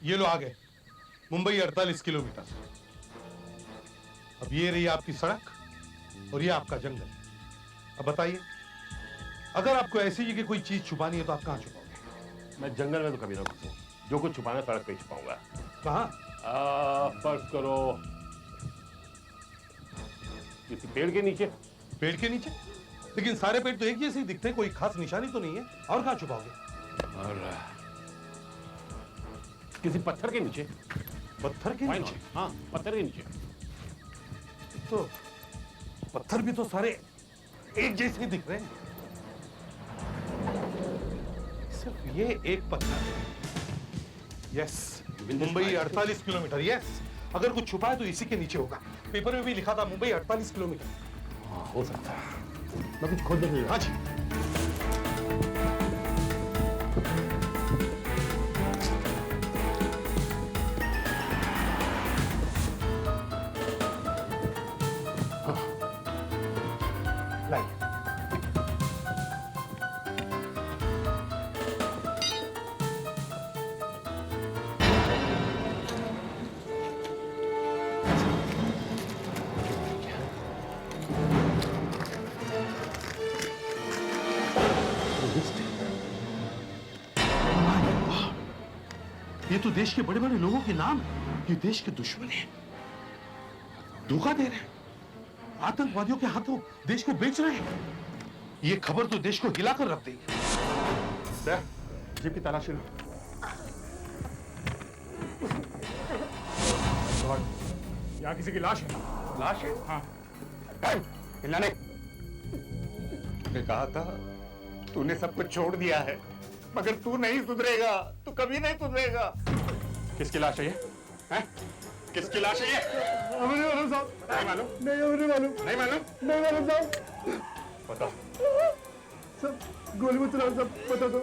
ये लो आ गए, मुंबई 48 किलोमीटर। अब ये रही आपकी सड़क और ये आपका जंगल। अब बताइए, अगर आपको ऐसी जगह कोई चीज छुपानी है तो आप कहाँ छुपाओगे? मैं जंगल में तो कभी ना घुसूं। जो कुछ छुपाना सड़क पे ही छुपाऊंगा। कहाँ? फर्ज करो किसी पेड़ के नीचे। पेड़ के नीचे? लेकिन सारे पेड़ तो एक जैसे ही दिखते हैं, कोई खास निशानी तो नहीं है। और कहाँ छुपाओगे? और किसी पत्थर के नीचे। पत्थर के नीचे? हाँ, पत्थर के नीचे। तो पत्थर भी तो सारे एक जैसे ही दिख रहे हैं, सिर्फ ये एक पत्थर है। Yes, Mumbai 48 kilometre. यस, अगर कुछ छुपा है तो इसी के नीचे होगा। पेपर में भी लिखा था मुंबई 48 किलोमीटर। हाँ, हो सकता है। मैं कुछ खोज नहीं। हाँ जी। ये तो देश के बड़े बड़े लोगों के नाम है। ये देश के दुश्मन हैं, धोखा दे रहे हैं, आतंकवादियों के हाथों देश को बेच रहे हैं। ये खबर तो देश को हिलाकर रख देगी। जीप की तलाशी लो। यहाँ किसी की लाश है। लाश है? हाँ। हिलना नहीं। तूने कहा था तूने सब कुछ छोड़ दिया है, मगर तू नहीं सुधरेगा, तू कभी नहीं सुधरेगा। किसकी लाश है ये? हैं? किसकी लाश है ये? हमें नहीं मालूम साहब। नहीं मालूम? नहीं, हमें नहीं मालूम। नहीं मालूम? नहीं मालूम साहब। बताओ। सब गोली में चला, सब बता दो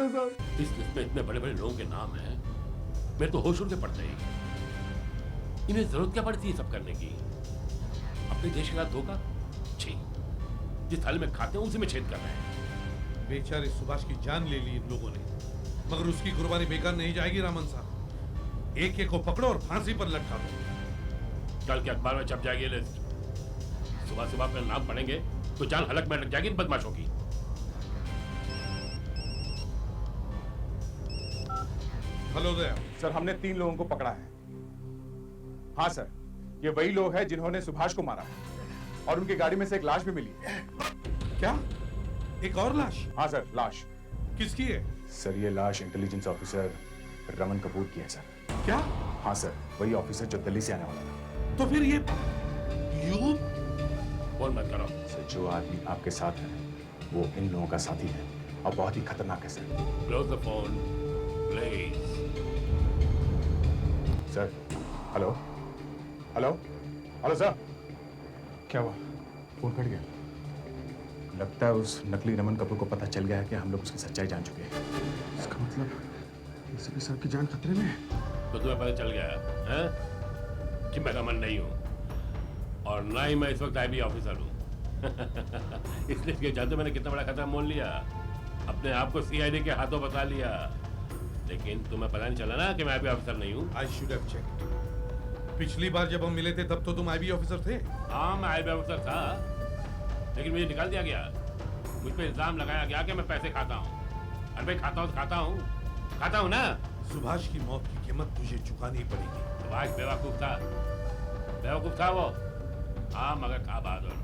साहब। इस लिस्ट में इतने बड़े बड़े लोगों के नाम हैं, मेरे तो होश उड़ के पड़ते ही। इन्हें जरूरत क्या पड़ती है सब करने की? अपने देश के साथ धोखा? छी, जिस थाली में खाते हैं उसी में छेद कर रहे हैं। बेचारे सुभाष की जान ले ली इन लोगों ने, मगर उसकी कुर्बानी बेकार नहीं जाएगी। रामन साहब, एक एक को पकड़ो और फांसी पर लटका दो। कल के अखबार में छप जाएगी लिस्ट। सुबह सुबह अपने नाम पढ़ेंगे तो जान हलक में लग जाएगी इन बदमाशों की। हेलो दया। सर, हमने 3 लोगों को पकड़ा है। हाँ सर, ये वही लोग हैं जिन्होंने सुभाष को मारा और उनकी गाड़ी में से एक लाश भी मिली है। क्या? एक और लाश? हाँ सर, लाश। किसकी है? सर ये लाश इंटेलिजेंस ऑफिसर रमन कपूर की है सर। क्या? हाँ सर, वही ऑफिसर जो दिल्ली से आने वाला था। तो फिर ये यू फोन मत करो। सर जो आदमी आपके साथ है वो इन लोगों का साथी है और बहुत ही खतरनाक है sir. Close the phone please. Sir hello hello hello sir. क्या हुआ? फोन कट गया। लगता है उस नकली रमन कपूर को पता चल गया है कि हम लोग उसकी सच्चाई जान चुके हैं। इसका मतलब इसी सर की जान खतरे में है। तो तुम्हें पता चल गया है कि मैं रमन नहीं हूँ और ना ही मैं इस वक्त आईबी ऑफिसर हूँ। इसलिए कि जानते मैंने कितना बड़ा खतरा मोल लिया, अपने आप को सीआईडी के हाथों बता लिया। लेकिन तुम्हें पता नहीं चला ना कि मैं आईबी ऑफिसर नहीं हूँ। I should have checked. पिछली बार जब हम मिले थे तब तो तुम आईबी ऑफिसर थे। हाँ मैं आईबी ऑफिसर था, लेकिन मुझे निकाल दिया गया। मुझ पे इल्जाम लगाया गया कि मैं पैसे खाता हूँ। अरे भाई खाता हूँ तो खाता हूँ ना। सुभाष की मौत की कीमत तुझे चुकानी पड़ेगी। सुभाष बेवकूफ था वो। हाँ मगर था बहादुर।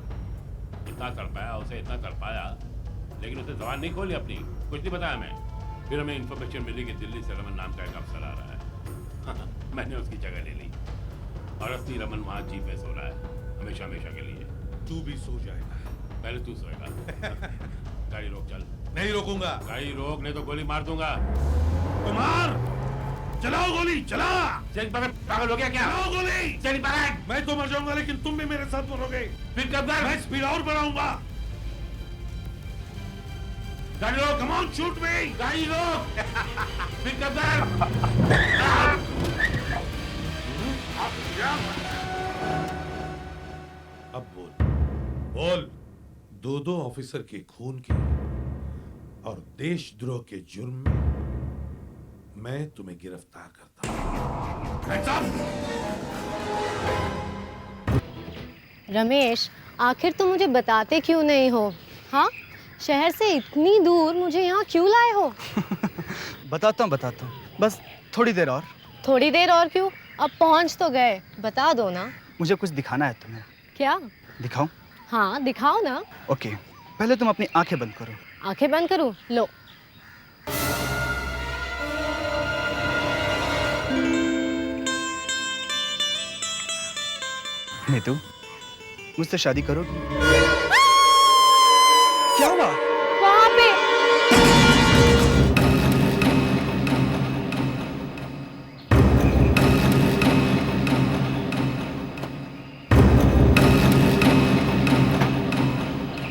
इतना कर पाया उसे, इतना कर पाया, लेकिन उसे जबान नहीं खोली अपनी, कुछ नहीं बताया मैं। फिर हमें इन्फॉर्मेशन मिली कि दिल्ली से रमन नाम का एक अफसर आ रहा है। मैंने उसकी जगह ले ली और असली रमन वहाँ जीप में सो रहा है, हमेशा हमेशा के लिए। तू भी सो जाएगा। पहले तू सोएगा। गाड़ी रोक चल। नहीं रोकूंगा। गाड़ी रोक, नहीं तो गोली मार दूंगा। कुमार चलाओ गोली, चला। पागल हो गया क्या? चलाओ गोली। चली पागल। मैं तो मर जाऊंगा लेकिन तुम भी मेरे साथ मरोगे। फिर कब कर? मैं स्पीड और बढ़ाऊंगा। गाड़ी रोक। कम ऑन शूट मी। गाड़ी रोक। फिर कब कर? अब बोल। दो ऑफिसर के खून के और देशद्रोह के जुर्म में मैं तुम्हें गिरफ्तार करता हूं। रमेश, आखिर तुम मुझे बताते क्यों नहीं हो? हाँ, शहर से इतनी दूर मुझे यहाँ क्यों लाए हो? बताता हूँ। बस थोड़ी देर और। थोड़ी देर और क्यों? अब पहुँच तो गए, बता दो ना। मुझे कुछ दिखाना है तुम्हें। क्या? दिखाऊं? हाँ दिखाओ ना। ओके, पहले तुम अपनी आंखें बंद करो। आंखें बंद करूं? लो। नीतू, मुझसे शादी करोगी? क्या हुआ? वहाँ पे।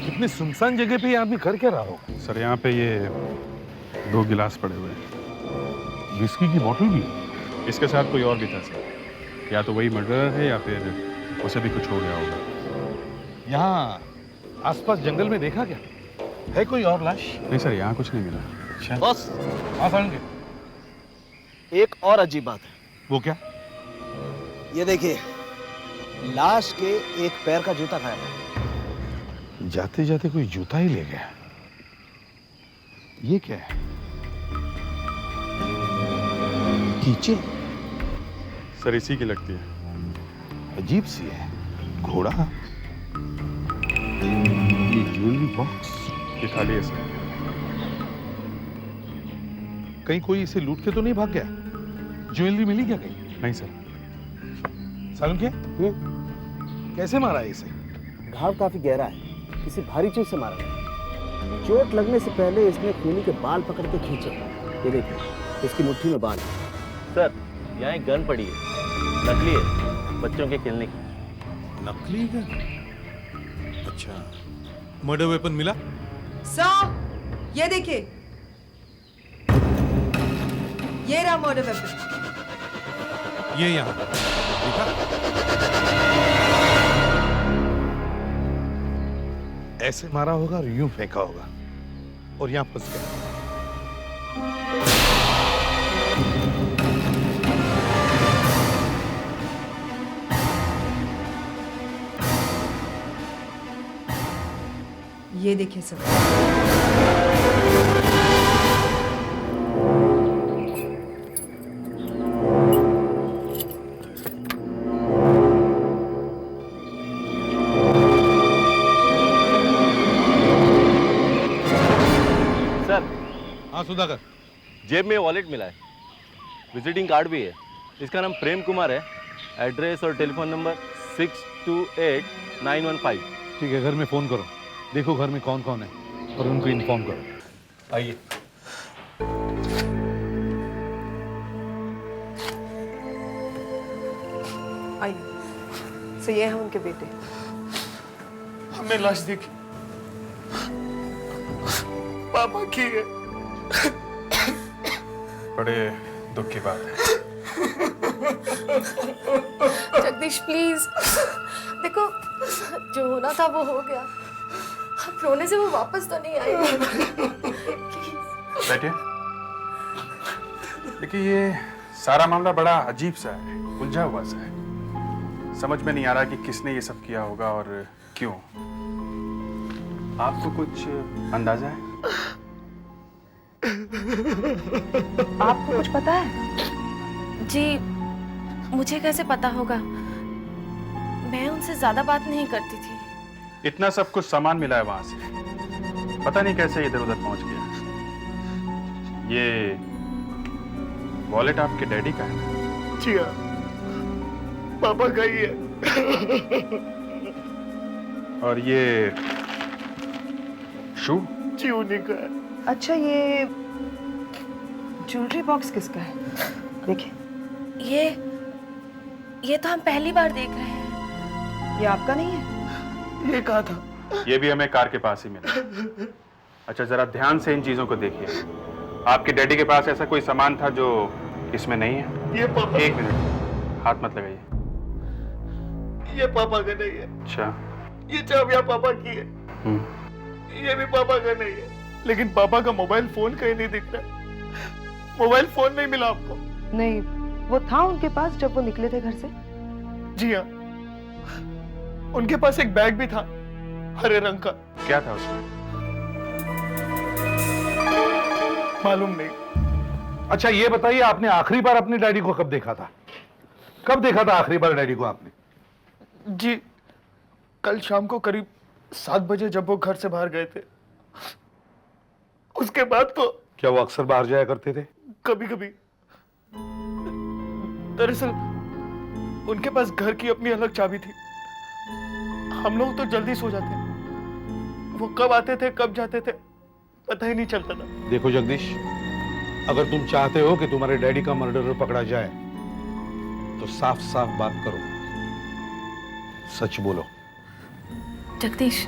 इतनी सुनसान जगह पे ये आदमी कर क्या रहा होगा? सर यहाँ पे ये 2 गिलास पड़े हुए हैं। विस्की की बोतल भी? इसके साथ कोई और भी था सर। या तो वही मर्डरर है या फिर उसे भी कुछ हो गया होगा। यहाँ आसपास जंगल में देखा क्या? है कोई और लाश? नहीं सर, यहाँ कुछ नहीं मिला। बॉस, आसान एक और अजीब बात है। वो क्या? ये देखिए, लाश के एक पैर का जूता गायब है। जाते जाते कोई जूता ही ले गया। ये क्या है? कीचेन? सर इसी की लगती है। अजीब सी है। घोड़ा, ये ज्वेलरी बॉक्स, ये खाली है सर। कहीं कोई इसे लूट के तो नहीं भाग गया? ज्वेलरी मिली क्या कहीं? नहीं सर। सालम क्या? कैसे मारा है इसे? घाव काफी गहरा है, किसी भारी चीज से मारा है। चोट लगने से पहले इसने खूनी के बाल पकड़ के खींचे। ये देखिए, इसकी मुट्ठी में बाल है। सर, यहाँ एक गन पड़ी है, नकली है, बच्चों के खेलने की। नकली गन? अच्छा, मर्डर वेपन मिला? सर, ये देखिए, ये रहा मर्डर वेपन। ये यहाँ देखा? ऐसे मारा होगा और यूं फेंका होगा और यहां फंस गया। ये देखिए सर। हाँ सुधाकर, जेब में वॉलेट मिला है, विजिटिंग कार्ड भी है। इसका नाम प्रेम कुमार है। एड्रेस और टेलीफोन नंबर 628915। ठीक है, घर में फोन करो, देखो घर में कौन कौन है और उनको इन्फॉर्म करो। आइए। आइए। तो ये हैं उनके बेटे। हमने लाश देखी, पापा की है। बड़े दुख की बात है। जगदीश प्लीज, देखो जो होना था वो हो गया, अब रोने से वो वापस तो नहीं आएगी। बैठिए। देखिए, ये सारा मामला बड़ा अजीब सा है, उलझा हुआ सा है। समझ में नहीं आ रहा कि किसने ये सब किया होगा और क्यों। आपको कुछ अंदाजा है? आपको कुछ पता है? जी, मुझे कैसे पता होगा, मैं उनसे ज्यादा बात नहीं करती थी। इतना सब कुछ सामान मिला है वहां से, पता नहीं कैसे इधर उधर पहुंच गया। ये वॉलेट आपके डैडी का है? जी हाँ, पापा का ही है। और ये शू? जी उन्हीं का है। अच्छा, ये ज्वेलरी बॉक्स किसका है? देखिए। ये तो हम पहली बार देख रहे हैं। ये आपका नहीं है? ये कहा था। ये भी हमें कार के पास ही मिला। अच्छा, जरा ध्यान से इन चीजों को देखिए। आपके डैडी के पास ऐसा कोई सामान था जो इसमें नहीं है? ये पापा। एक मिनट, हाथ मत लगाइए। ये पापा का नहीं है। अच्छा। ये चाबियां पापा की है। ये भी पापा का नहीं है। लेकिन पापा का मोबाइल फोन कहीं नहीं दिख रहा। मोबाइल फोन नहीं मिला आपको? नहीं, वो था उनके पास जब वो निकले थे घर से। जी हाँ, उनके पास एक बैग भी था, हरे रंग का। क्या था उसमें? मालूम नहीं। अच्छा, ये बताइए, आपने आखिरी बार अपने डैडी को कब देखा था? कब देखा था आखिरी बार डैडी को आपने? जी, कल शाम को करीब 7 बजे जब वो घर से बाहर गए थे। उसके बाद तो। क्या वो अक्सर बाहर जाया करते थे? कभी कभी। दरअसल उनके पास घर की अपनी अलग चाबी थी। हम लोग तो जल्दी सो जाते, वो कब आते थे कब जाते थे पता ही नहीं चलता था। देखो जगदीश, अगर तुम चाहते हो कि तुम्हारे डैडी का मर्डरर पकड़ा जाए तो साफ साफ बात करो, सच बोलो। जगदीश,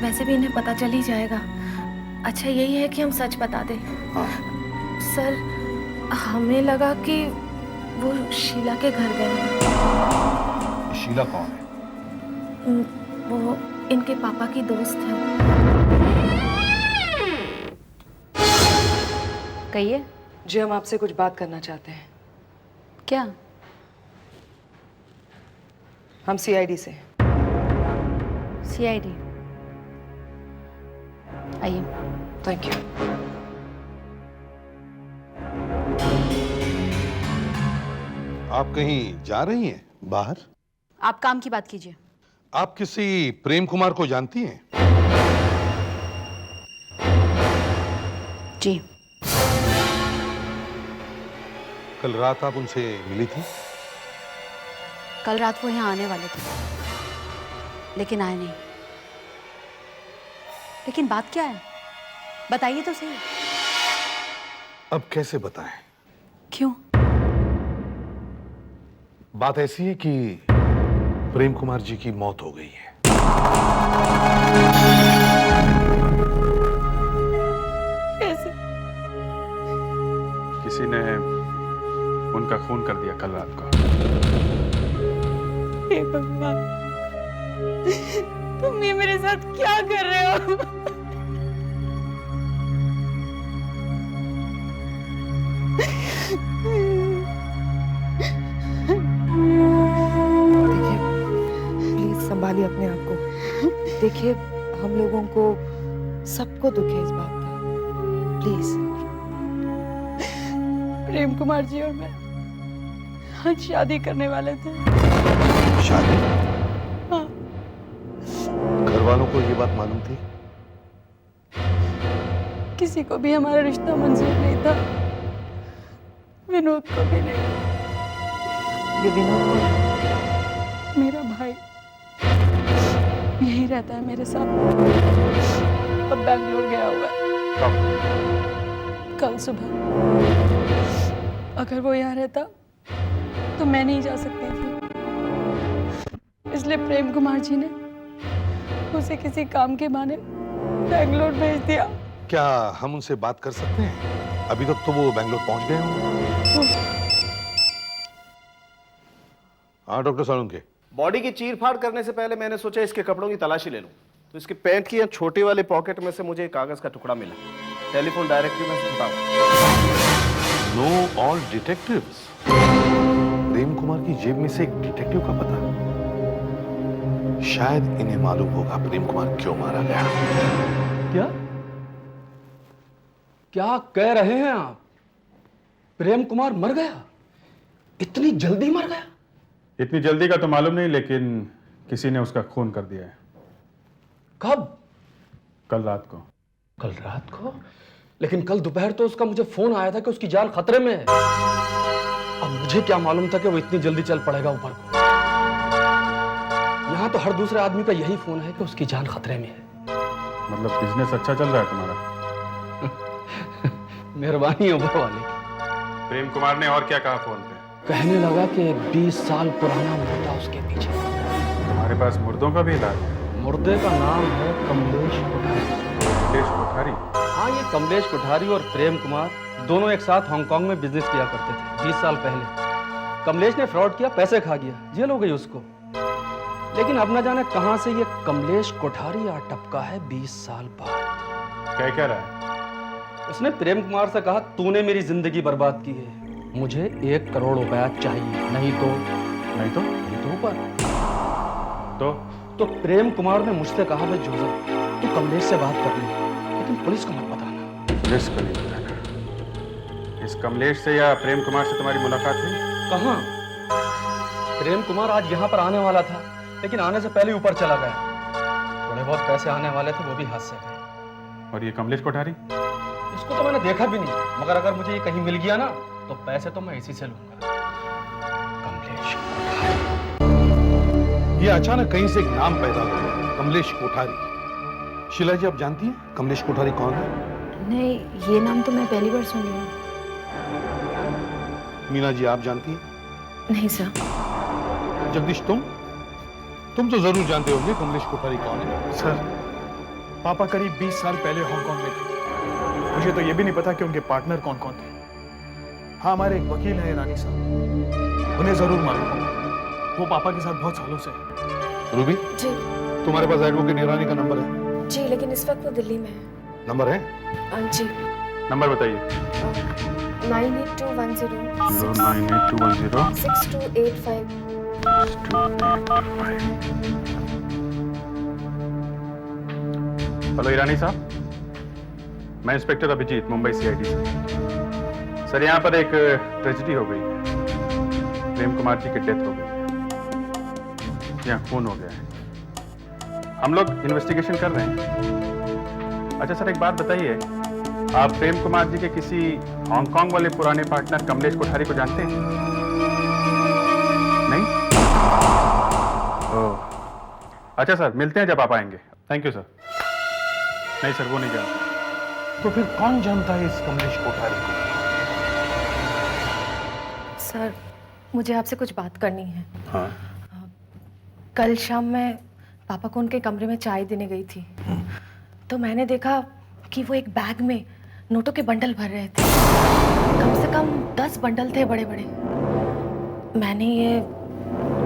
वैसे भी इन्हें पता चल ही जाएगा। अच्छा यही है कि हम सच बता दें। हाँ। सर, हमें लगा कि वो शीला के घर गए हैं। शीला कौन है? वो इनके पापा की दोस्त है। कहिए। जी, हम आपसे कुछ बात करना चाहते हैं। क्या? हम सीआईडी से। सीआईडी? आइए। Thank you. आप कहीं जा रही हैं बाहर? आप काम की बात कीजिए। आप किसी प्रेम कुमार को जानती हैं? जी। कल रात आप उनसे मिली थी? कल रात वो यहाँ आने वाले थे, लेकिन आए नहीं। लेकिन बात क्या है, बताइए तो सही। अब कैसे बताएं? क्यों? बात ऐसी है कि प्रेम कुमार जी की मौत हो गई है। कैसे? किसी ने उनका खून कर दिया कल रात को। हे भगवान, तुम ये मेरे साथ क्या कर रहे हो? प्लीज संभालिए अपने आप को। देखिए, हम लोगों को सबको दुख है इस बात का। प्लीज। प्रेम कुमार जी और मैं आज शादी करने वाले थे। शादी? हाँ। घर वालों को ये बात मालूम थी? किसी को भी हमारा रिश्ता मंजूर नहीं था, विनोद को भी नहीं। ये विनोद कौन? मेरा भाई यही रहता है मेरे साथ, अब बैंगलोर गया हुआ है। कल सुबह। अगर वो यहाँ रहता तो मैं नहीं जा सकती थी, इसलिए प्रेम कुमार जी ने उसे किसी काम के बहाने बैंगलोर भेज दिया। क्या हम उनसे बात कर सकते हैं? अभी तक तो वो बैंगलोर पहुंच गए होंगे। हाँ डॉक्टर सालुंके। बॉडी की चीर-फाड़ करने से पहले मैंने सोचा इसके कपड़ों की तलाशी ले लूं। तो इसके पैंट की छोटे वाले पॉकेट में से मुझे एक कागज का टुकड़ा मिला। टेलीफोन डायरेक्टरी में से उठाओ। No all detectives. Prem Kumar की जेब में से एक डिटेक्टिव का पता। शायद इन्हें मालूम होगा प्रेम कुमार क्यों मारा गया। क्या क्या कह रहे हैं आप? प्रेम कुमार मर गया? इतनी जल्दी मर गया? इतनी जल्दी का तो मालूम नहीं, लेकिन किसी ने उसका खून कर दिया है। कब? कल रात को। कल रात को? लेकिन कल दोपहर तो उसका मुझे फोन आया था कि उसकी जान खतरे में है। अब मुझे क्या मालूम था कि वो इतनी जल्दी चल पड़ेगा ऊपर को। यहाँ तो हर दूसरे आदमी का यही फोन है कि उसकी जान खतरे में है। मतलब बिजनेस अच्छा चल रहा है तुम्हारा? मेहरबानी ऊपर वाले की। प्रेम कुमार ने और क्या कहा फोन पे? कहने लगा कि 20 साल पुराना मुर्दा उसके पीछे। तुम्हारे पास मुर्दों का भी इलाज है? मुर्दे का नाम है कमलेश कोठारी। कमलेश कोठारी? हाँ, ये कमलेश कोठारी और प्रेम कुमार दोनों एक साथ हांगकांग में बिजनेस किया करते थे 20 साल पहले। कमलेश ने फ्रॉड किया, पैसे खा गया, जेल हो गई उसको। लेकिन अब न जाने कहां से ये कमलेश कोठारी आ टपका है 20 साल बाद। क्या रहा है? उसने प्रेम कुमार से कहा, तूने मेरी जिंदगी बर्बाद की है, मुझे 1 करोड़ रुपया चाहिए, नहीं तो ऊपर। तो प्रेम कुमार ने मुझसे कहा, भाई जोसेफ तू कमलेश से बात कर ले, लेकिन पुलिस को मत बताना। पुलिस को नहीं बताना। इस कमलेश से या प्रेम कुमार से तुम्हारी मुलाकात हुई? कहाँ? प्रेम कुमार आज यहाँ पर आने वाला था, लेकिन आने से पहले ऊपर चला गया। थोड़े बहुत पैसे आने वाले थे, वो भी हाथ से गए। और ये कमलेश कोठारी? इसको तो मैंने देखा भी नहीं, मगर अगर मुझे ये कहीं मिल गया ना तो पैसे तो मैं इसी से लूंगा। कमलेश ये अचानक कहीं से एक नाम पैदा हुआ, कमलेश कोठारी। शीला जी आप जानती हैं कमलेश कोठारी कौन है? नहीं, ये नाम तो मैं पहली बार सुन रही हूँ। मीना जी आप जानती हैं? नहीं सर। जगदीश तुम तो जरूर जानते होंगे कमलेश कोठारी कौन है। सर, पापा करीब 20 साल पहले हांगकांग में थे। मुझे तो ये भी नहीं पता कि उनके पार्टनर कौन कौन थे। हाँ, हमारे एक वकील हैं रानी साहब, उन्हें जरूर मालूम होगा। वो पापा के साथ बहुत सालों से हैं। रूबी जी। तुम्हारे पास एडवोकेट ईरानी का नंबर है? जी, लेकिन इस वक्त वो दिल्ली में है। नंबर है? जी। नंबर बताइए। 98210 09821 6285। हेलो ईरानी साहब, मैं इंस्पेक्टर अभिजीत, मुंबई सीआईडी से। सर, यहाँ पर एक ट्रेजेडी हो गई है। प्रेम कुमार जी की डेथ हो गई है, यहाँ खून हो गया है। हम लोग इन्वेस्टिगेशन कर रहे हैं। अच्छा सर, एक बात बताइए, आप प्रेम कुमार जी के किसी हांगकांग वाले पुराने पार्टनर कमलेश कोठारी को जानते हैं? नहीं? ओह, अच्छा सर, मिलते हैं जब आप आएंगे। Thank you sir. नहीं सर, वो नहीं जानते। तो फिर कौन जानता है इस कमलेश कोठारी को? सर, मुझे आपसे कुछ बात करनी है। हाँ। कल शाम मैं पापा को उनके कमरे में चाय देने गई थी, तो मैंने देखा कि वो एक बैग में नोटों के बंडल भर रहे थे। कम से कम 10 बंडल थे, बड़े बड़े। मैंने ये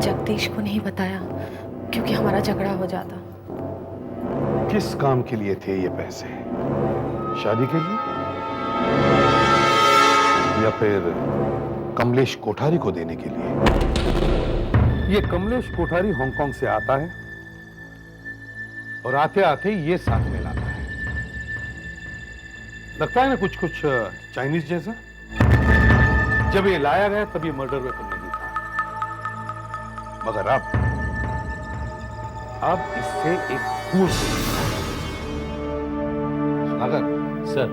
जगदीश को नहीं बताया, क्योंकि हमारा झगड़ा हो जाता। किस काम के लिए थे ये पैसे? शादी के लिए या फिर कमलेश कोठारी को देने के लिए? ये कमलेश कोठारी हांगकांग से आता है और आते आते ये साथ में लाता है। लगता है ना कुछ कुछ चाइनीज जैसा। जब ये लाया गया तब ये मर्डर वेपन नहीं था, मगर अब इससे एक फूल। अगर सर,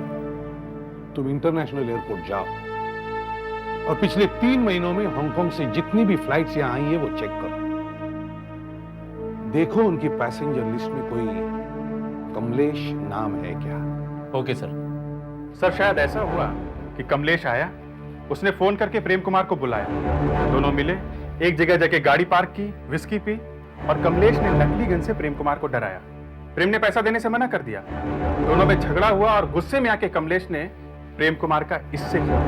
तुम इंटरनेशनल एयरपोर्ट जाओ और पिछले 3 महीनों में हांगकांग से जितनी भी फ्लाइट्स यहां आई है वो चेक करो। देखो उनकी पैसेंजर लिस्ट में कोई कमलेश नाम है क्या? Okay sir. सर शायद ऐसा हुआ कि कमलेश आया, उसने फोन करके प्रेम कुमार को बुलाया, दोनों मिले, एक जगह जाके गाड़ी पार्क की, विस्की पी और कमलेश ने नकली गन से प्रेम कुमार को डराया। प्रेम ने पैसा देने से मना कर दिया, दोनों में झगड़ा हुआ और गुस्से में आके कमलेश ने प्रेम कुमार का इससे किया।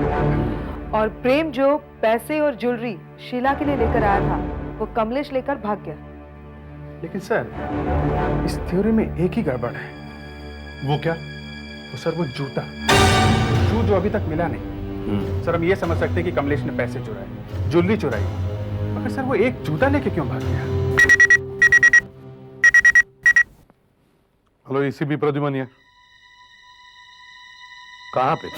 और प्रेम जो पैसे और ज्वेलरी शीला के लिए लेकर आया था वो कमलेश लेकर भाग गया। लेकिन सर इस थ्योरी में एक ही गड़बड़ है। वो क्या? वो सर वो जूता, शू जो अभी तक मिला नहीं। सर हम ये समझ सकते हैं कि कमलेश ने पैसे चुराए, ज्वेलरी चुराई, मगर सर वो एक जूता लेके क्यों भाग गया? हेलो एसीपी प्रद्युमन, कहां पे?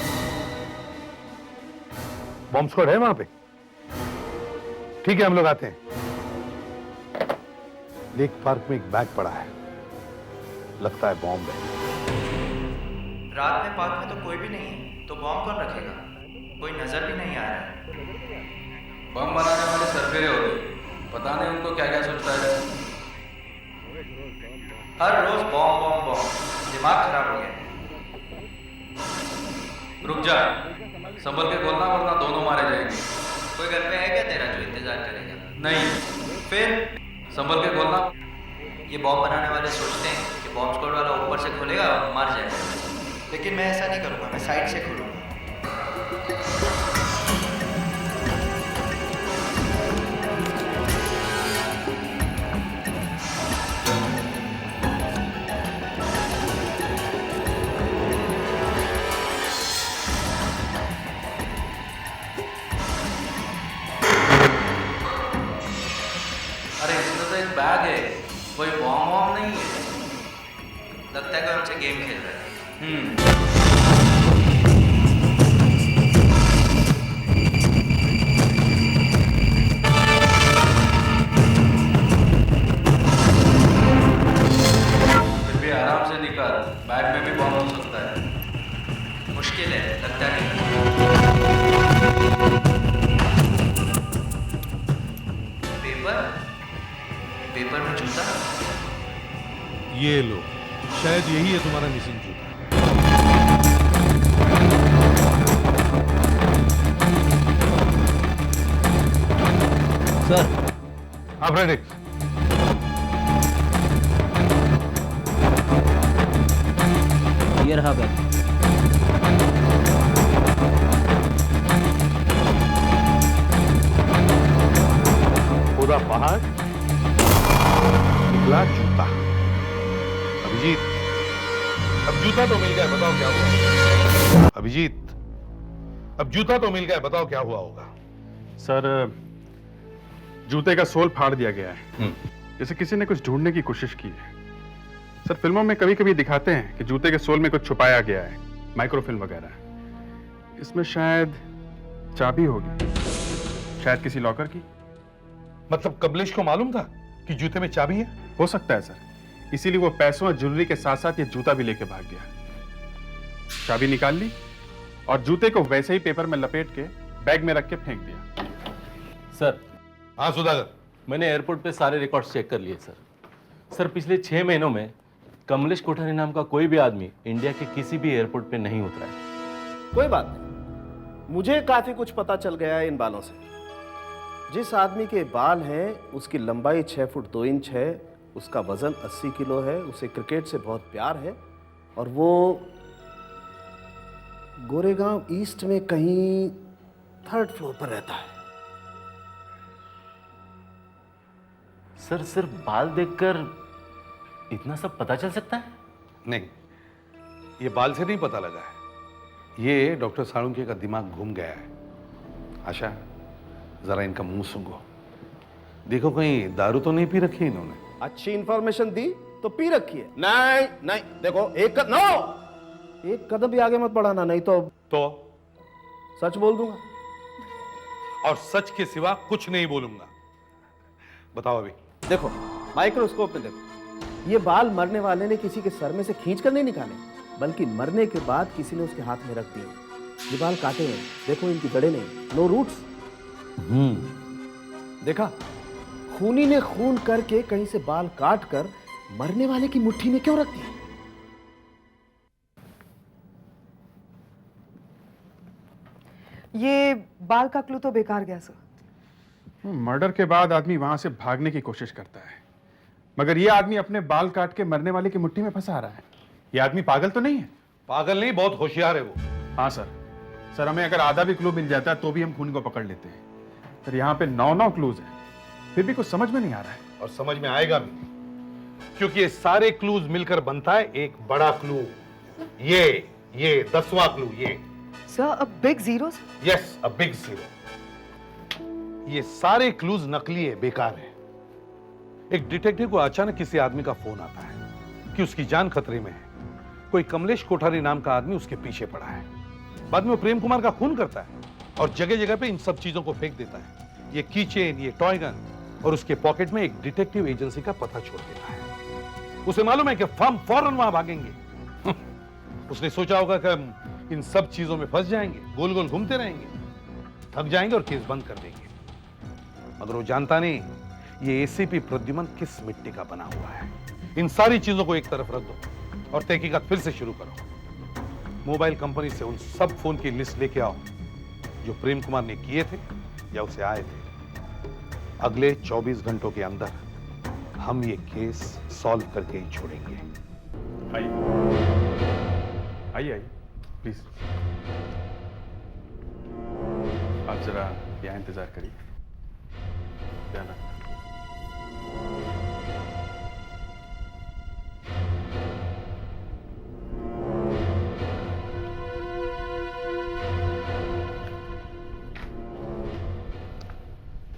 बॉम्ब स्क्वाड है वहां पे? ठीक है, हम लोग आते हैं। लेक पार्क में एक बैग पड़ा है, लगता है बॉम्ब है। रात में पार्क में तो कोई भी नहीं है, तो बॉम्ब कौन रखेगा? कोई नजर भी नहीं आ रहा है। बम बनाने वाले सरफेरे होते, पता नहीं उनको क्या क्या सोचता है। हर रोज बॉम्ब बॉम्ब बॉम्ब, दिमाग खराब हो गया। रुक जा, संभल के बोलना वरना दोनों मारे जाएंगे। कोई घर पे है क्या तेरा जो इंतजार करेगा? नहीं। फिर संभल के बोलना। ये बॉम्ब बनाने वाले सोचते हैं कि बॉम्ब स्क्वाड वाला ऊपर से खोलेगा और मार जाएगा, लेकिन मैं ऐसा नहीं करूंगा, मैं साइड से खोलूंगा। अरे इसमें तो एक बैग है, कोई बॉम्ब वॉम्ब नहीं है। लगता है कि हमसे गेम खेल रहे हैं। फिर भी आराम से निकाल, बैग में भी बॉम्ब हो सकता है। मुश्किल है, लगता नहीं। पेपर में जूता। ये लो, शायद यही है तुम्हारा मिसिंग जूता। सर आप रेडी? ये रहा बैग। खुदा पहाड़, निकला जूता। अभिजीत, अब जूता तो मिल गया, बताओ क्या हुआ? अभिजीत, अब जूता तो मिल गया, बताओ क्या हुआ होगा? सर जूते का सोल फाड़ दिया गया है, जैसे किसी ने कुछ ढूंढने की कोशिश की है। सर फिल्मों में कभी कभी दिखाते हैं कि जूते के सोल में कुछ छुपाया गया है, माइक्रोफिल्म वगैरह। इसमें शायद चाबी होगी, शायद किसी लॉकर की। मतलब कमलेश को मालूम था कि जूते में चाबी है? हो सकता है सर, इसीलिए वो पैसों और ज्वेलरी के साथ साथ ये जूता भी लेके भाग गया। चाबी निकाल ली और जूते को वैसे ही पेपर में लपेट के बैग में रख के फेंक दिया। सर। हाँ सुधाकर, मैंने एयरपोर्ट पे सारे रिकॉर्ड्स चेक कर लिए सर। पिछले 6 महीनों में कमलेश कोठारी नाम का कोई भी आदमी इंडिया के किसी भी एयरपोर्ट पे नहीं उतरा है। कोई बात नहीं, मुझे काफी कुछ पता चल गया है इन बालों से। जिस आदमी के बाल हैं उसकी लंबाई 6 फुट 2 इंच है, उसका वजन 80 किलो है, उसे क्रिकेट से बहुत प्यार है और वो गोरेगांव ईस्ट में कहीं 3rd फ्लोर पर रहता है। सर सिर्फ बाल देखकर इतना सब पता चल सकता है? नहीं, ये बाल से नहीं पता लगा है, ये डॉक्टर साळुंखे का दिमाग घूम गया है। आशा, जरा इनका मुंह सूंघो, देखो कहीं दारू तो नहीं पी रखी इन्होंने? अच्छी इंफॉर्मेशन दी तो पी रखी है। नहीं नहीं, देखो एक कदम भी आगे मत बढ़ाना, नहीं तो सच बोल दूंगा। और सच के सिवा कुछ नहीं बोलूंगा। बताओ अभी। देखो माइक्रोस्कोप में देखो, ये बाल मरने वाले ने किसी के सर में से खींच कर नहीं निकाले, बल्कि मरने के बाद किसी ने उसके हाथ में रख दिए। ये बाल काटे हैं, देखो इनकी जड़ें नहीं, नो रूट्स। देखा, खूनी ने खून करके कहीं से बाल काट कर मरने वाले की मुट्ठी में क्यों रख दिए? ये बाल का क्लू तो बेकार गया सर। मर्डर के बाद आदमी वहां से भागने की कोशिश करता है, मगर ये आदमी अपने बाल काट के मरने वाले की मुट्ठी में फंसा रहा है। ये आदमी पागल तो नहीं है? पागल नहीं, बहुत होशियार है वो। हाँ सर, हमें अगर आधा भी क्लू मिल जाता है तो भी हम खूनी को पकड़ लेते हैं। सर यहाँ पे 9 क्लूज हैं, फिर भी कुछ समझ में नहीं आ रहा है। और समझ में आएगा भी, क्योंकि ये सारे क्लूज मिलकर बनता है एक बड़ा क्लू। ये 10वां क्लू ये। Sir, a big zero? Yes, a big zero. ये सारे क्लूज नकली है, बेकार है। एक डिटेक्टिव को अचानक किसी आदमी का फोन आता है कि उसकी जान खतरे में है। कोई कमलेश कोठारी नाम का आदमी उसके पीछे पड़ा है। बाद में वो प्रेम कुमार का खून करता है और जगह जगह पे इन सब चीजों को फेंक देता है। ये कीचेन, ये टॉय गन, और उसके पॉकेट में एक डिटेक्टिव एजेंसी का पता छोड़ देता है। उसे मालूम है कि हम फौरन वहां भागेंगे। उसने सोचा होगा कि हम इन सब चीजों में फंस जाएंगे, गोल गोल घूमते रहेंगे, थक जाएंगे और केस बंद कर देंगे। मगर वो जानता नहीं ये एसीपी प्रद्युमन किस मिट्टी का बना हुआ है। इन सारी चीजों को एक तरफ रख दो और तहकीकात फिर से शुरू करो। मोबाइल कंपनी से उन सब फोन की लिस्ट लेके आओ जो प्रेम कुमार ने किए थे या उसे आए थे। अगले 24 घंटों के अंदर हम ये केस सॉल्व करके ही छोड़ेंगे। आइए प्लीज, आप जरा यहाँ इंतजार करिए। ध्यान रखना।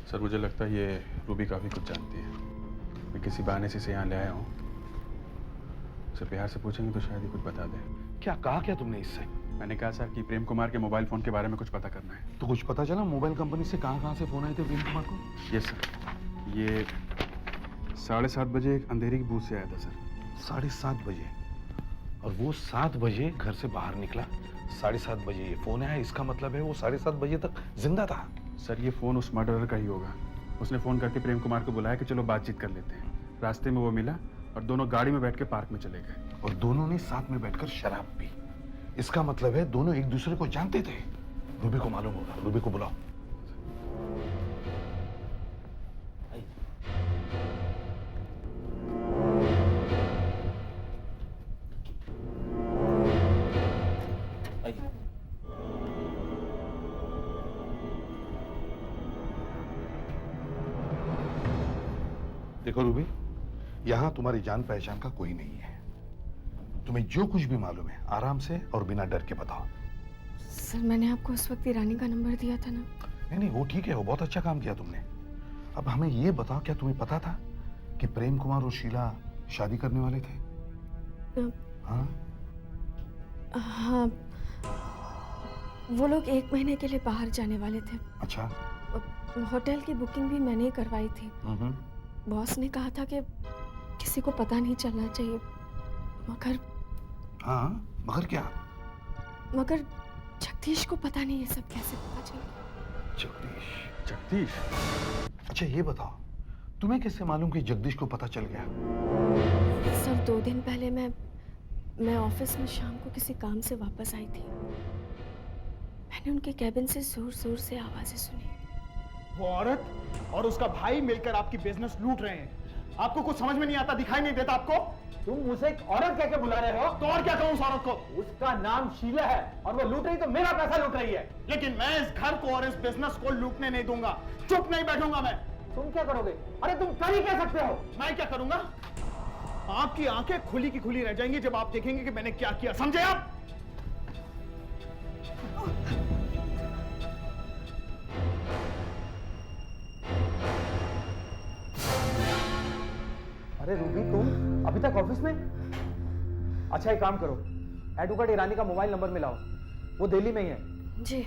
सर, मुझे लगता है ये रूबी काफी कुछ जानती है। मैं किसी बहाने से यहाँ ले आया हूँ। उसे प्यार से पूछेंगे तो शायद ही कुछ बता दे। क्या कहा क्या तुमने इससे? मैंने कहा सर कि प्रेम कुमार के मोबाइल फोन के बारे में कुछ पता करना है। तो कुछ पता चला मोबाइल कंपनी से कहाँ से फोन आए थे प्रेम कुमार को? यस सर, ये 7:30 बजे एक अंधेरी की बूथ से आया था सर। 7:30 बजे? और वो 7 बजे घर से बाहर निकला, 7:30 बजे ये फोन आया। इसका मतलब है वो 7:30 बजे तक जिंदा था। सर, ये फोन उस मर्डरर का ही होगा। उसने फोन करके प्रेम कुमार को बुलाया कि चलो बातचीत कर लेते हैं। रास्ते में वो मिला और दोनों गाड़ी में बैठ के पार्क में चले गए। और दोनों ने साथ में बैठकर शराब पी। इसका मतलब है दोनों एक दूसरे को जानते थे। रूबी को मालूम होगा, रूबी को बुलाओ। देखो रूबी, यहां तुम्हारी जान पहचान का कोई नहीं है। तुम्हें जो कुछ भी मालूम है आराम से और बिना डर के बताओ। सर, मैंने आपको उस वक्त ईरानी का नंबर दिया था ना। नहीं, वो ठीक है, वो बहुत अच्छा काम किया तुमने। अब हमें ये बताओ, क्या तुम्हें पता था कि प्रेम कुमार और शीला शादी करने वाले थे? हाँ? हाँ, वो लोग 1 महीने के लिए बाहर जाने वाले थे। अच्छा। होटल की बुकिंग भी मैंने ही करवाई थी। बॉस ने कहा था कि किसी को पता नहीं चलना चाहिए, मगर हाँ, मगर क्या? मगर जगदीश को पता नहीं ये सब कैसे पता चला। जगदीश? अच्छा ये बताओ, तुम्हें कैसे मालूम कि जगदीश को पता चल गया? सर, 2 दिन पहले मैं ऑफिस में शाम को किसी काम से वापस आई थी। मैंने उनके कैबिन से जोर जोर से आवाजें सुनी। वो औरत और उसका भाई मिलकर आपकी बिजनेस लूट रहे हैं। आपको कुछ समझ में नहीं आता, दिखाई नहीं देता आपको? तुम उसे एक औरत कह के बुला रहे हो? तो और क्या कहूं उस औरत को? उसका नाम शीला है और वो लूट रही तो मेरा पैसा लूट रही है। लेकिन मैं इस घर को और इस बिजनेस को लूटने नहीं दूंगा। चुप नहीं बैठूंगा मैं। तुम क्या करोगे? अरे तुम कर ही क्या सकते हो? मैं क्या करूंगा? आपकी आंखें खुली की खुली रह जाएंगी जब आप देखेंगे कि मैंने क्या किया। समझे आप? अरे रूबी, तुम अभी तक ऑफिस में? अच्छा एक काम करो, एडवोकेट ईरानी का मोबाइल नंबर मिलाओ, वो दिल्ली में ही है। जी।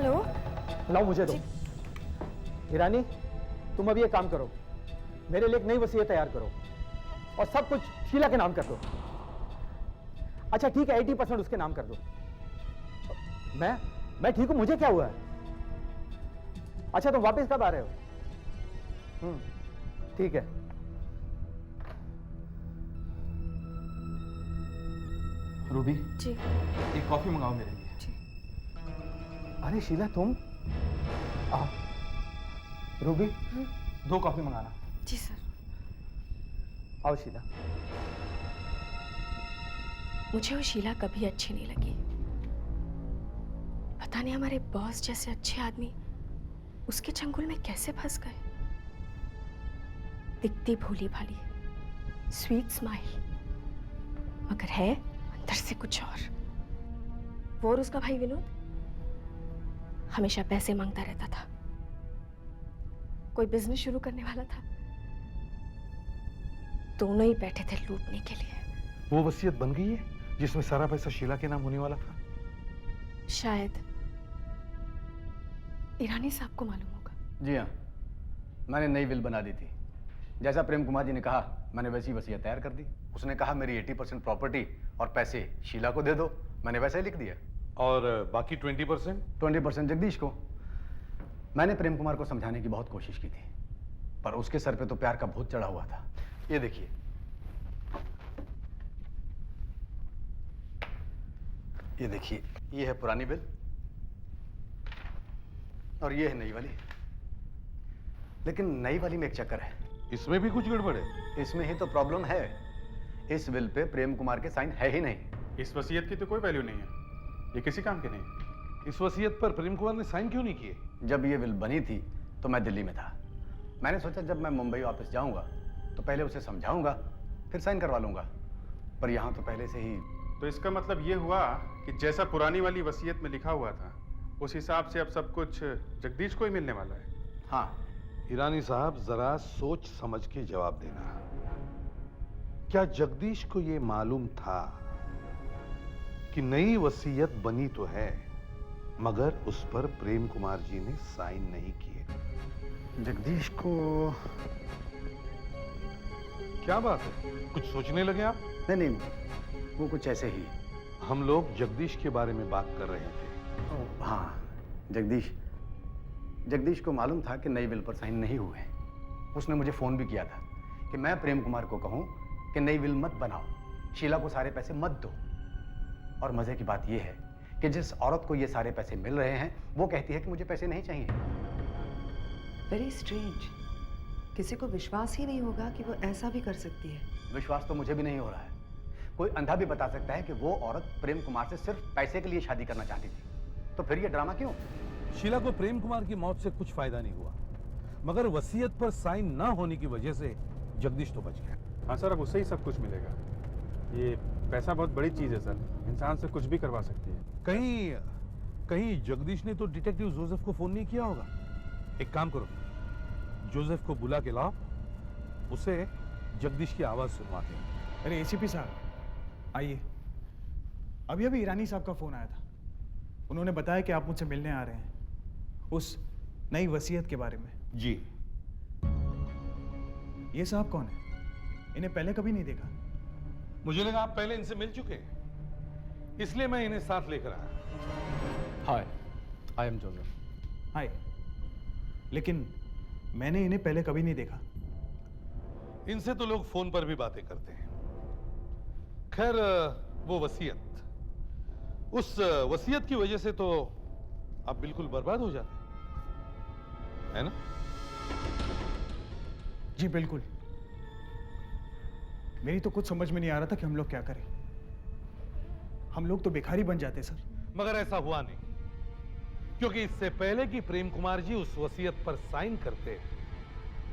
हेलो। लाओ मुझे दो। ईरानी, तुम अभी एक काम करो, मेरे लिए एक नई वसीयत तैयार करो और सब कुछ शीला के नाम कर दो। अच्छा ठीक है, 80% उसके नाम कर दो। मैं ठीक हूं, मुझे क्या हुआ है? अच्छा तुम वापस कब आ रहे हो? ठीक है। रूबी जी। एक कॉफी मंगाओ मेरे लिए। अरे शीला तुम आओ। रूबी 2 कॉफी मंगाना। जी सर। आओ शीला। मुझे वो शीला कभी अच्छी नहीं लगी। पता नहीं हमारे बॉस जैसे अच्छे आदमी उसके चंगुल में कैसे फंस गए। दिखती भोली भाली, स्वीट स्माइल, मगर है अंदर से कुछ और उसका भाई विनोद हमेशा पैसे मांगता रहता था। कोई बिजनेस शुरू करने वाला था, दोनों ही बैठे थे लूटने के लिए। वो वसीयत बन गई है जिसमें सारा पैसा शीला के नाम होने वाला था? शायद। ईरानी साहब को मालूम होगा। जी हाँ, मैंने नई विल बना दी थी। जैसा प्रेम कुमार जी ने कहा मैंने वैसी वसीयत तैयार कर दी। उसने कहा मेरी 80% प्रॉपर्टी और पैसे शीला को दे दो, मैंने वैसे ही लिख दिया। और बाकी 20%? 20% जगदीश को। मैंने प्रेम कुमार को समझाने की बहुत कोशिश की थी, पर उसके सर पे तो प्यार का भूत चढ़ा हुआ था। ये देखिए, ये देखिए, ये है पुरानी बिल और ये है नई वाली। लेकिन नई वाली में एक चक्कर है। इसमें भी कुछ गड़बड़ है? इसमें ही तो प्रॉब्लम है। इस विल पे प्रेम कुमार के साइन है ही नहीं। इस वसीयत की तो कोई वैल्यू नहीं है, ये किसी काम की नहीं। इस वसीयत पर प्रेम कुमार ने साइन क्यों नहीं किए? जब ये विल बनी थी तो मैं दिल्ली में था। मैंने सोचा जब मैं मुंबई वापस जाऊंगा तो पहले उसे समझाऊंगा, फिर साइन करवा लूंगा। पर यहाँ तो पहले से ही। तो इसका मतलब ये हुआ कि जैसा पुरानी वाली वसीयत में लिखा हुआ था उस हिसाब से अब सब कुछ जगदीश को ही मिलने वाला है। हाँ। ईरानी साहब, जरा सोच समझ के जवाब देना। क्या जगदीश को यह मालूम था कि नई वसीयत बनी तो है मगर उस पर प्रेम कुमार जी ने साइन नहीं किए? जगदीश को क्या बात है, कुछ सोचने लगे आप? नहीं, वो कुछ ऐसे ही। हम लोग जगदीश के बारे में बात कर रहे थे। हाँ, जगदीश को मालूम था कि नई विल पर साइन नहीं हुए। उसने मुझे फोन भी किया था कि मैं प्रेम कुमार को कहूं कि नई विल मत बनाओ, शीला को सारे पैसे मत दो। और मजे की बात यह है कि जिस औरत को ये सारे पैसे मिल रहे हैं वो कहती है कि मुझे पैसे नहीं चाहिए। Very strange. किसी को विश्वास ही नहीं होगा कि वो ऐसा भी कर सकती है। विश्वास तो मुझे भी नहीं हो रहा है। कोई अंधा भी बता सकता है कि वो औरत प्रेम कुमार से सिर्फ पैसे के लिए शादी करना चाहती थी। तो फिर ये ड्रामा क्यों? शीला को प्रेम कुमार की मौत से कुछ फायदा नहीं हुआ, मगर वसीयत पर साइन ना होने की वजह से जगदीश तो बच गया। हाँ सर, अब उससे ही सब कुछ मिलेगा। ये पैसा बहुत बड़ी चीज है सर, इंसान से कुछ भी करवा सकती है। कहीं जगदीश ने तो डिटेक्टिव जोसेफ को फोन नहीं किया होगा? एक काम करो, जोसेफ को बुला के लाओ, उसे जगदीश की आवाज सुनवाते हैं। अरे एसीपी साहब आइए। अभी अभी ईरानी साहब का फोन आया था। उन्होंने बताया कि आप मुझसे मिलने आ रहे हैं उस नई वसीयत के बारे में। जी। ये साहब कौन है? इन्हें पहले कभी नहीं देखा। मुझे लगा आप पहले इनसे मिल चुके हैं, इसलिए मैं इन्हें साथ लेकर आया। हाय, आई एम जोसेफ। हाय। लेकिन मैंने इन्हें पहले कभी नहीं देखा। इनसे तो लोग फोन पर भी बातें करते हैं। खैर, वो वसीयत, उस वसीयत की वजह से तो आप बिल्कुल बर्बाद हो जाते है ना? जी बिल्कुल। मेरी तो कुछ समझ में नहीं आ रहा था कि हम लोग क्या करें। हम लोग तो भिखारी बन जाते सर। मगर ऐसा हुआ नहीं, क्योंकि इससे पहले कि प्रेम कुमार जी उस वसीयत पर साइन करते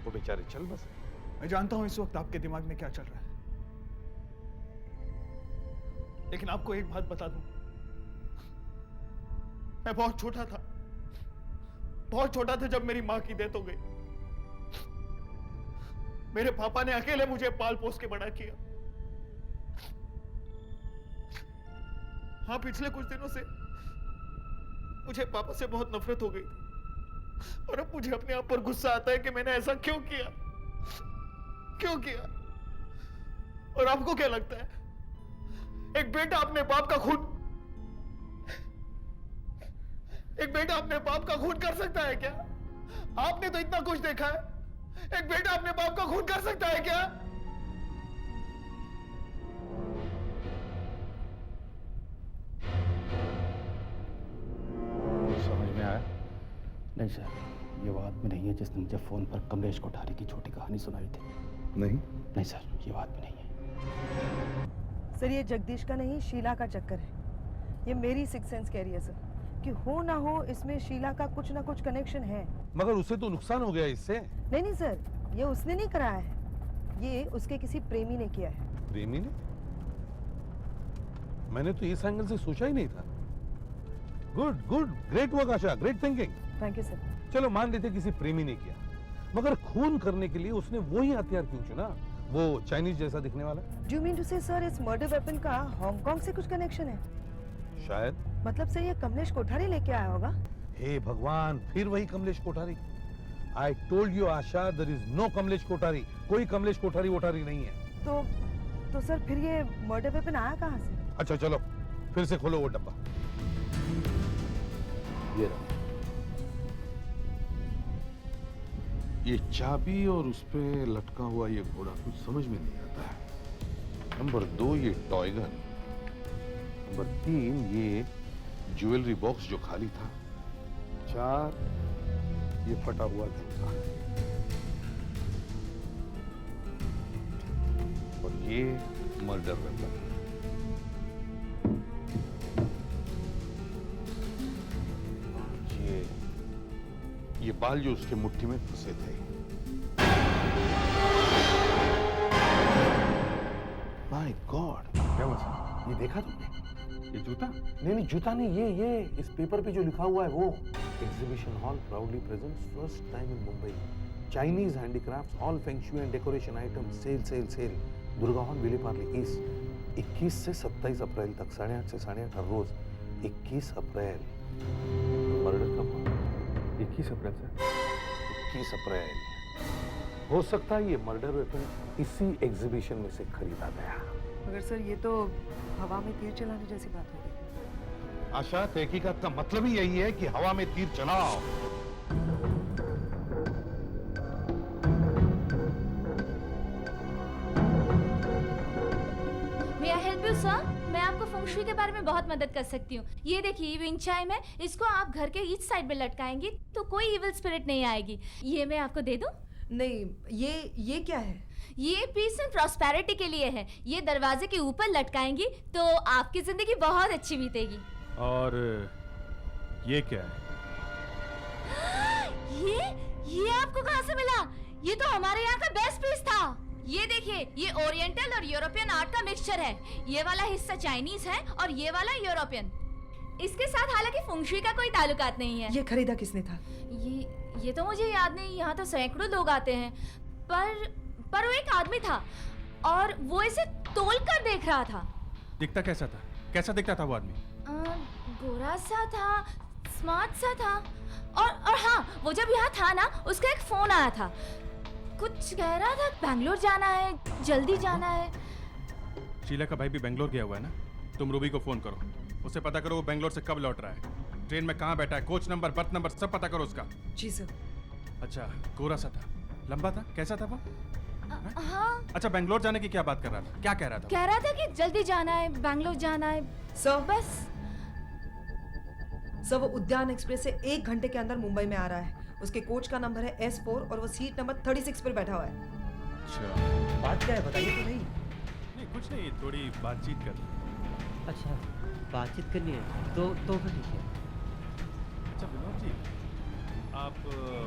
वो बेचारे चल बसे। मैं जानता हूं इस वक्त आपके दिमाग में क्या चल रहा है, लेकिन आपको एक बात बता दूं, मैं बहुत छोटा था जब मेरी मां की डेथ हो गई। मेरे पापा ने अकेले मुझे पाल पोस के बड़ा किया। हाँ, पिछले कुछ दिनों से मुझे पापा से बहुत नफरत हो गई थी और अब मुझे अपने आप पर गुस्सा आता है कि मैंने ऐसा क्यों किया, क्यों किया। और आपको क्या लगता है एक बेटा अपने बाप का खून कर सकता है क्या? आपने तो इतना कुछ देखा है, एक बेटा अपने बाप का खून कर सकता है क्या? समझ में आया? नहीं सर, ये वो आदमी नहीं है जिसने मुझे फोन पर कमलेश कोठारी की छोटी कहानी सुनाई थी। नहीं सर, ये वो आदमी नहीं है। सर ये जगदीश का नहीं, शीला का चक्कर है। ये मेरी सिक्स सेंस कह रही है सर कि हो ना हो इसमें शीला का कुछ ना कुछ कनेक्शन है। मगर उसे तो नुकसान हो गया इससे। नहीं सर, ये उसने नहीं कराया है, ये उसके किसी प्रेमी ने किया है। प्रेमी ने? मैंने तो इस एंगल से सोचा ही नहीं था। Good good, great work Asha, great thinking. Thank you sir. चलो मान लेते किसी प्रेमी ने किया, मगर खून करने के लिए उसने वही हथियार क्यों चुना, वो चाइनीज जैसा दिखने वाला? डू यू मीन टू से सर इस मर्डर वेपन का हांगकांग से कुछ कनेक्शन है? शायद। मतलब सर ये कमलेश कोठारी लेके आया होगा? हे भगवान, फिर वही Kamlesh Kothari. I told you Asha, there is no Kamlesh Kothari. कोई कमलेश कोठारी वोठारी नहीं है। तो सर फिर ये मर्डर वेपन आया कहाँ से? अच्छा चलो फिर से खोलो वो डब्बा। ये रहा, ये चाबी और उस पे लटका हुआ ये घोड़ा कुछ समझ में नहीं आता है। नंबर 2 ये टॉय गन, नंबर 3 ये ज्वेलरी बॉक्स जो खाली था, 4 ये फटा हुआ जूता, और ये मर्डर वेपन। ये बाल जो उसके मुट्ठी में फंसे थे। माय गॉड, क्या हुआ सर? ये देखा तुमने? ये जूता? नहीं जूता नहीं, ये इस पेपर पे जो लिखा हुआ है वो। Exhibition hall proudly presents first time in Mumbai Chinese handicrafts, all feng shui and decoration item, sale. Durga hall, Vile Parle east, 21 से 27 अप्रैल तक, 8:30 से 8:30 हर रोज। 21 अप्रैल मर्डर कब हुआ? 21 अप्रैल सर। 21 अप्रैल। हो सकता है ये मर्डर वेपन इसी एग्जीबिशन में से खरीदा गया। मगर सर ये तो हवा में तीर चलाने जैसी बात हो गई। आशा, तहकीकात का मतलब ही यही है कि हवा में तीर चलाओ। May I help you, sir? मैं आपको फेंगशुई के बारे में बहुत मदद कर सकती हूँ। ये देखिए विंड चाइम है, इसको आप घर के ईच साइड में लटकाएंगी तो कोई इविल स्पिरिट नहीं आएगी। ये मैं आपको दे दूँ? नहीं, ये क्या है? ये पीस एंड प्रॉस्पेरिटी के लिए है। ये दरवाजे के ऊपर लटकाएंगी तो आपकी जिंदगी बहुत अच्छी बीतेगी। और ये क्या है? ये आपको कहाँ से मिला? ये तो हमारे यहाँ का बेस्ट पीस था। ये देखिए, ये ओरिएंटल और यूरोपियन आर्ट का मिक्सचर है। ये वाला हिस्सा चाइनीज है और ये वाला यूरोपियन। इसके साथ हालांकि फेंगशुई का कोई ताल्लुकात नहीं है। ये खरीदा किसने था? ये तो मुझे याद नहीं। यहाँ तो सैकड़ों लोग आते हैं, पर वो एक आदमी था और वो इसे तोल कर देख रहा था। दिखता कैसा था? कैसा दिखता था वो आदमी? गोरा सा था, स्मार्ट सा था, और हाँ, वो जब यहाँ था ना, उसका एक फोन आया था। कुछ कह रहा था बैंगलोर जाना है, जल्दी जाना है। शीला का भाई भी बेंगलोर गया हुआ है ना? तुम रूबी को फोन करो, उससे पता करो वो बेंगलोर से कब लौट रहा है, ट्रेन में कहाँ बैठा है, कोच नंबर, बर्थ नंबर सब पता करो उसका। जी सर। अच्छा, गोरा सा था, लंबा था, कैसा था वो? हाँ। अच्छा, बेंगलोर जाने की क्या बात कर रहा था? क्या कह रहा था? कह रहा था कि जल्दी जाना है, बैंगलोर जाना है। सर बस। सर वो उद्यान एक्सप्रेस से 1 घंटे के अंदर मुंबई में आ रहा है। उसके कोच का नंबर है S4 और वो सीट नंबर 36 पर बैठा हुआ है। अच्छा, बात क्या है बताइए तो नहीं। नहीं कुछ नहीं, थोड़ी बातचीत कर। अच्छा, बातचीत करनी है तो फिर ठीक है। अच्छा विनोद जी, आप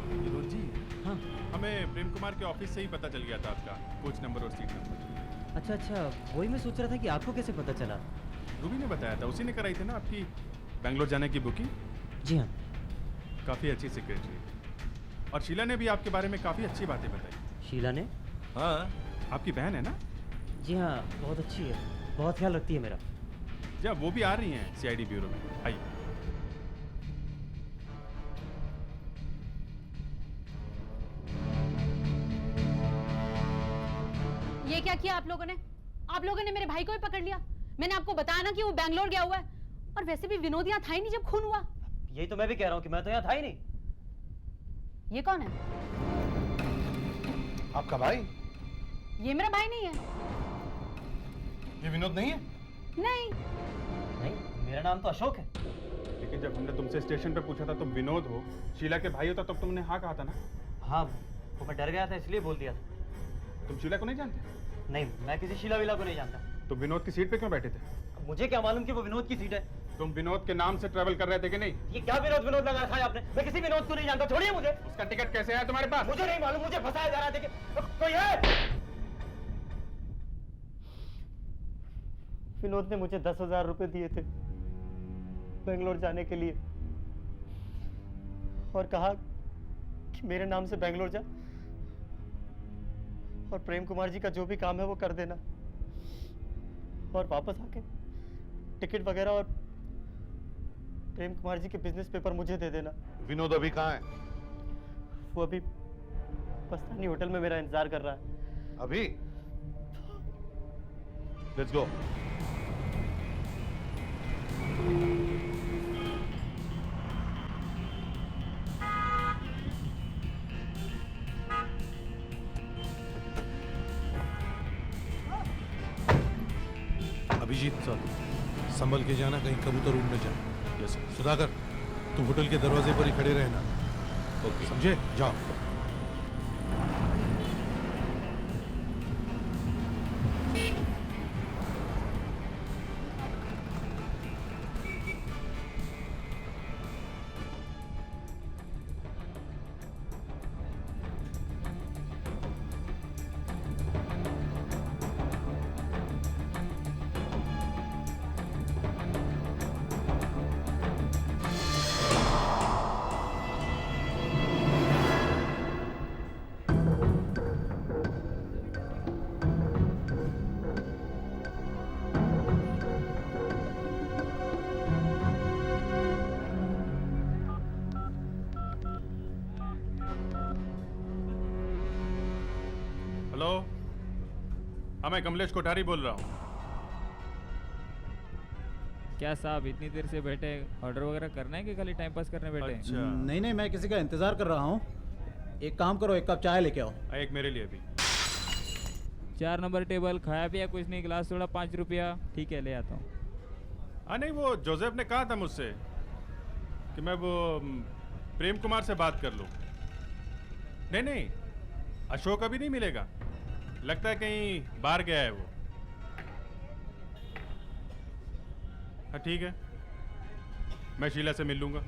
विनोद जी? हाँ, हमें प्रेम कुमार के ऑफिस से ही पता चल गया था आपका कोच नंबर और सीट नंबर। अच्छा, वही मैं सोच रहा था कि आपको कैसे पता चला। रूबी ने बताया था, उसी ने कराई थी ना आपकी बेंगलोर जाने की बुकिंग। जी हाँ। काफ़ी अच्छी सेक्रेटरी, और शीला ने भी आपके बारे में काफ़ी अच्छी बातें बताई। शीला ने? हाँ, आपकी बहन है ना? जी हाँ, बहुत अच्छी है, बहुत ख्याल रखती है मेरा। जब वो भी आ रही हैं CID ब्यूरो में। आइए। क्या किया आप लोगों ने? आप लोगों ने मेरे भाई को भी पकड़ लिया। मैंने आपको बताया ना कि वो बैंगलोर गया हुआ है। और वैसे भी विनोद यहाँ था ही नहीं जब खून हुआ। यही तो मैं भी कह रहा हूँ कि मैं तो यहाँ था ही नहीं। ये कौन है? आपका भाई? ये मेरा भाई नहीं है। ये विनोद नहीं है? नहीं। नहीं, मेरा नाम तो अशोक है। लेकिन जब हमने तुमसे स्टेशन पे पूछा था तुम विनोद हो, शीला के भाई होता, तब तुमने हाँ कहा था ना? हाँ, वो मैं डर गया था इसलिए बोल दिया था। तुम शीला को नहीं जानते? नहीं, मैं किसी शीला विला को नहीं जानता। तो विनोद की सीट पे क्यों बैठे थे? मुझे क्या मालूम कि वो विनोद की सीट है। तुम विनोद के नाम से ट्रेवल कर रहे थे कि नहीं? ये क्या विनोद विनोद लगा रखा है आपने? मैं किसी विनोद को नहीं जानता, छोड़िए मुझे। उसका टिकट कैसे आया तुम्हारे पास? मुझे नहीं मालूम, मुझे फंसाया जा रहा है। देखिए कोई है? विनोद ने मुझे 10,000 रुपए दिए थे बेंगलोर जाने के लिए और कहा कि मेरे नाम से बेंगलोर जा और प्रेम कुमार जी का जो भी काम है वो कर देना और वापस आके टिकट वगैरह और प्रेम कुमार जी के बिजनेस पेपर मुझे दे देना। विनोद अभी कहाँ है? वो अभी पस्तानी होटल में मेरा इंतजार कर रहा है। अभी? Let's go. अभिजीत सर, संभल के जाना, कहीं कबूतर उड़ न जाए। Yes sir. सुधाकर, तुम होटल के दरवाजे पर ही खड़े रहना। ओके, समझे? जाओ। हेलो, हाँ मैं कमलेश कोठारी बोल रहा हूँ। क्या साहब इतनी देर से बैठे, ऑर्डर वगैरह करना है कि खाली टाइम पास करने बैठे? अच्छा। नहीं नहीं, मैं किसी का इंतजार कर रहा हूँ। एक काम करो, एक कप चाय लेके आओ। एक मेरे लिए भी। 4 नंबर टेबल, खाया पिया कुछ नहीं, गिलास थोड़ा 5 रुपया। ठीक है, ले आता हूँ। हाँ नहीं, वो जोसेफ ने कहा था मुझसे कि मैं वो प्रेम कुमार से बात कर लूँ। नहीं नहीं, अशोक अभी नहीं मिलेगा, लगता है कहीं बाहर गया है वो। हाँ ठीक है, मैं शीला से मिल लूंगा।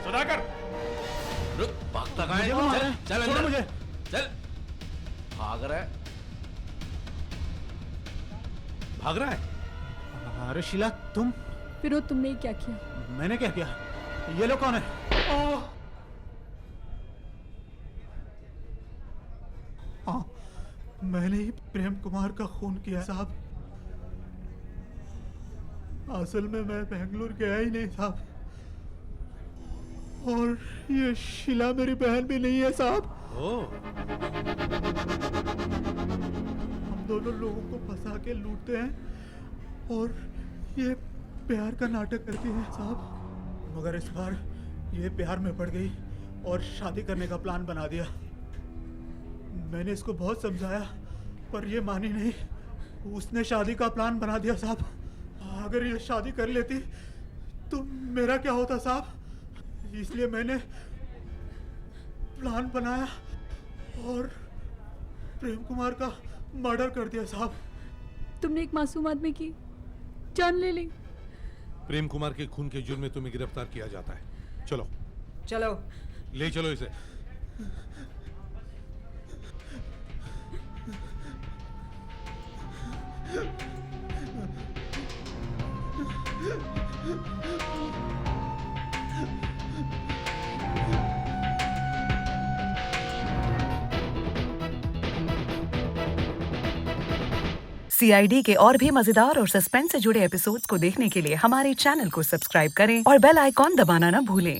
सुधाकर, रुक, भागता कहाँ है? चल, चल अंदर, मुझे चल। भाग रहा है, भाग रहा है। अरे शीला, तुम? विनोद, तुमने क्या किया? मैंने क्या किया? ये लोग कौन है? हाँ, मैंने ही प्रेम कुमार का खून किया साहब। असल में मैं बेंगलोर गया ही नहीं साहब, और ये शीला मेरी बहन भी नहीं है साहब। हम दोनों लोगों को फंसा के लूटते हैं और ये प्यार का नाटक करती है साहब। मगर इस बार ये प्यार में पड़ गई और शादी करने का प्लान बना दिया। मैंने इसको बहुत समझाया पर ये मानी नहीं, उसने शादी का प्लान बना दिया साहब। अगर ये शादी कर लेती तो मेरा क्या होता साहब? इसलिए मैंने प्लान बनाया और प्रेम कुमार का मर्डर कर दिया साहब। तुमने एक मासूम आदमी की जान ले ली। प्रेम कुमार के खून के जुर्म में तुम्हें गिरफ्तार किया जाता है। चलो चलो, ले चलो इसे। CID के और भी मजेदार और सस्पेंस से जुड़े एपिसोड्स को देखने के लिए हमारे चैनल को सब्सक्राइब करें और बेल आइकॉन दबाना ना भूलें।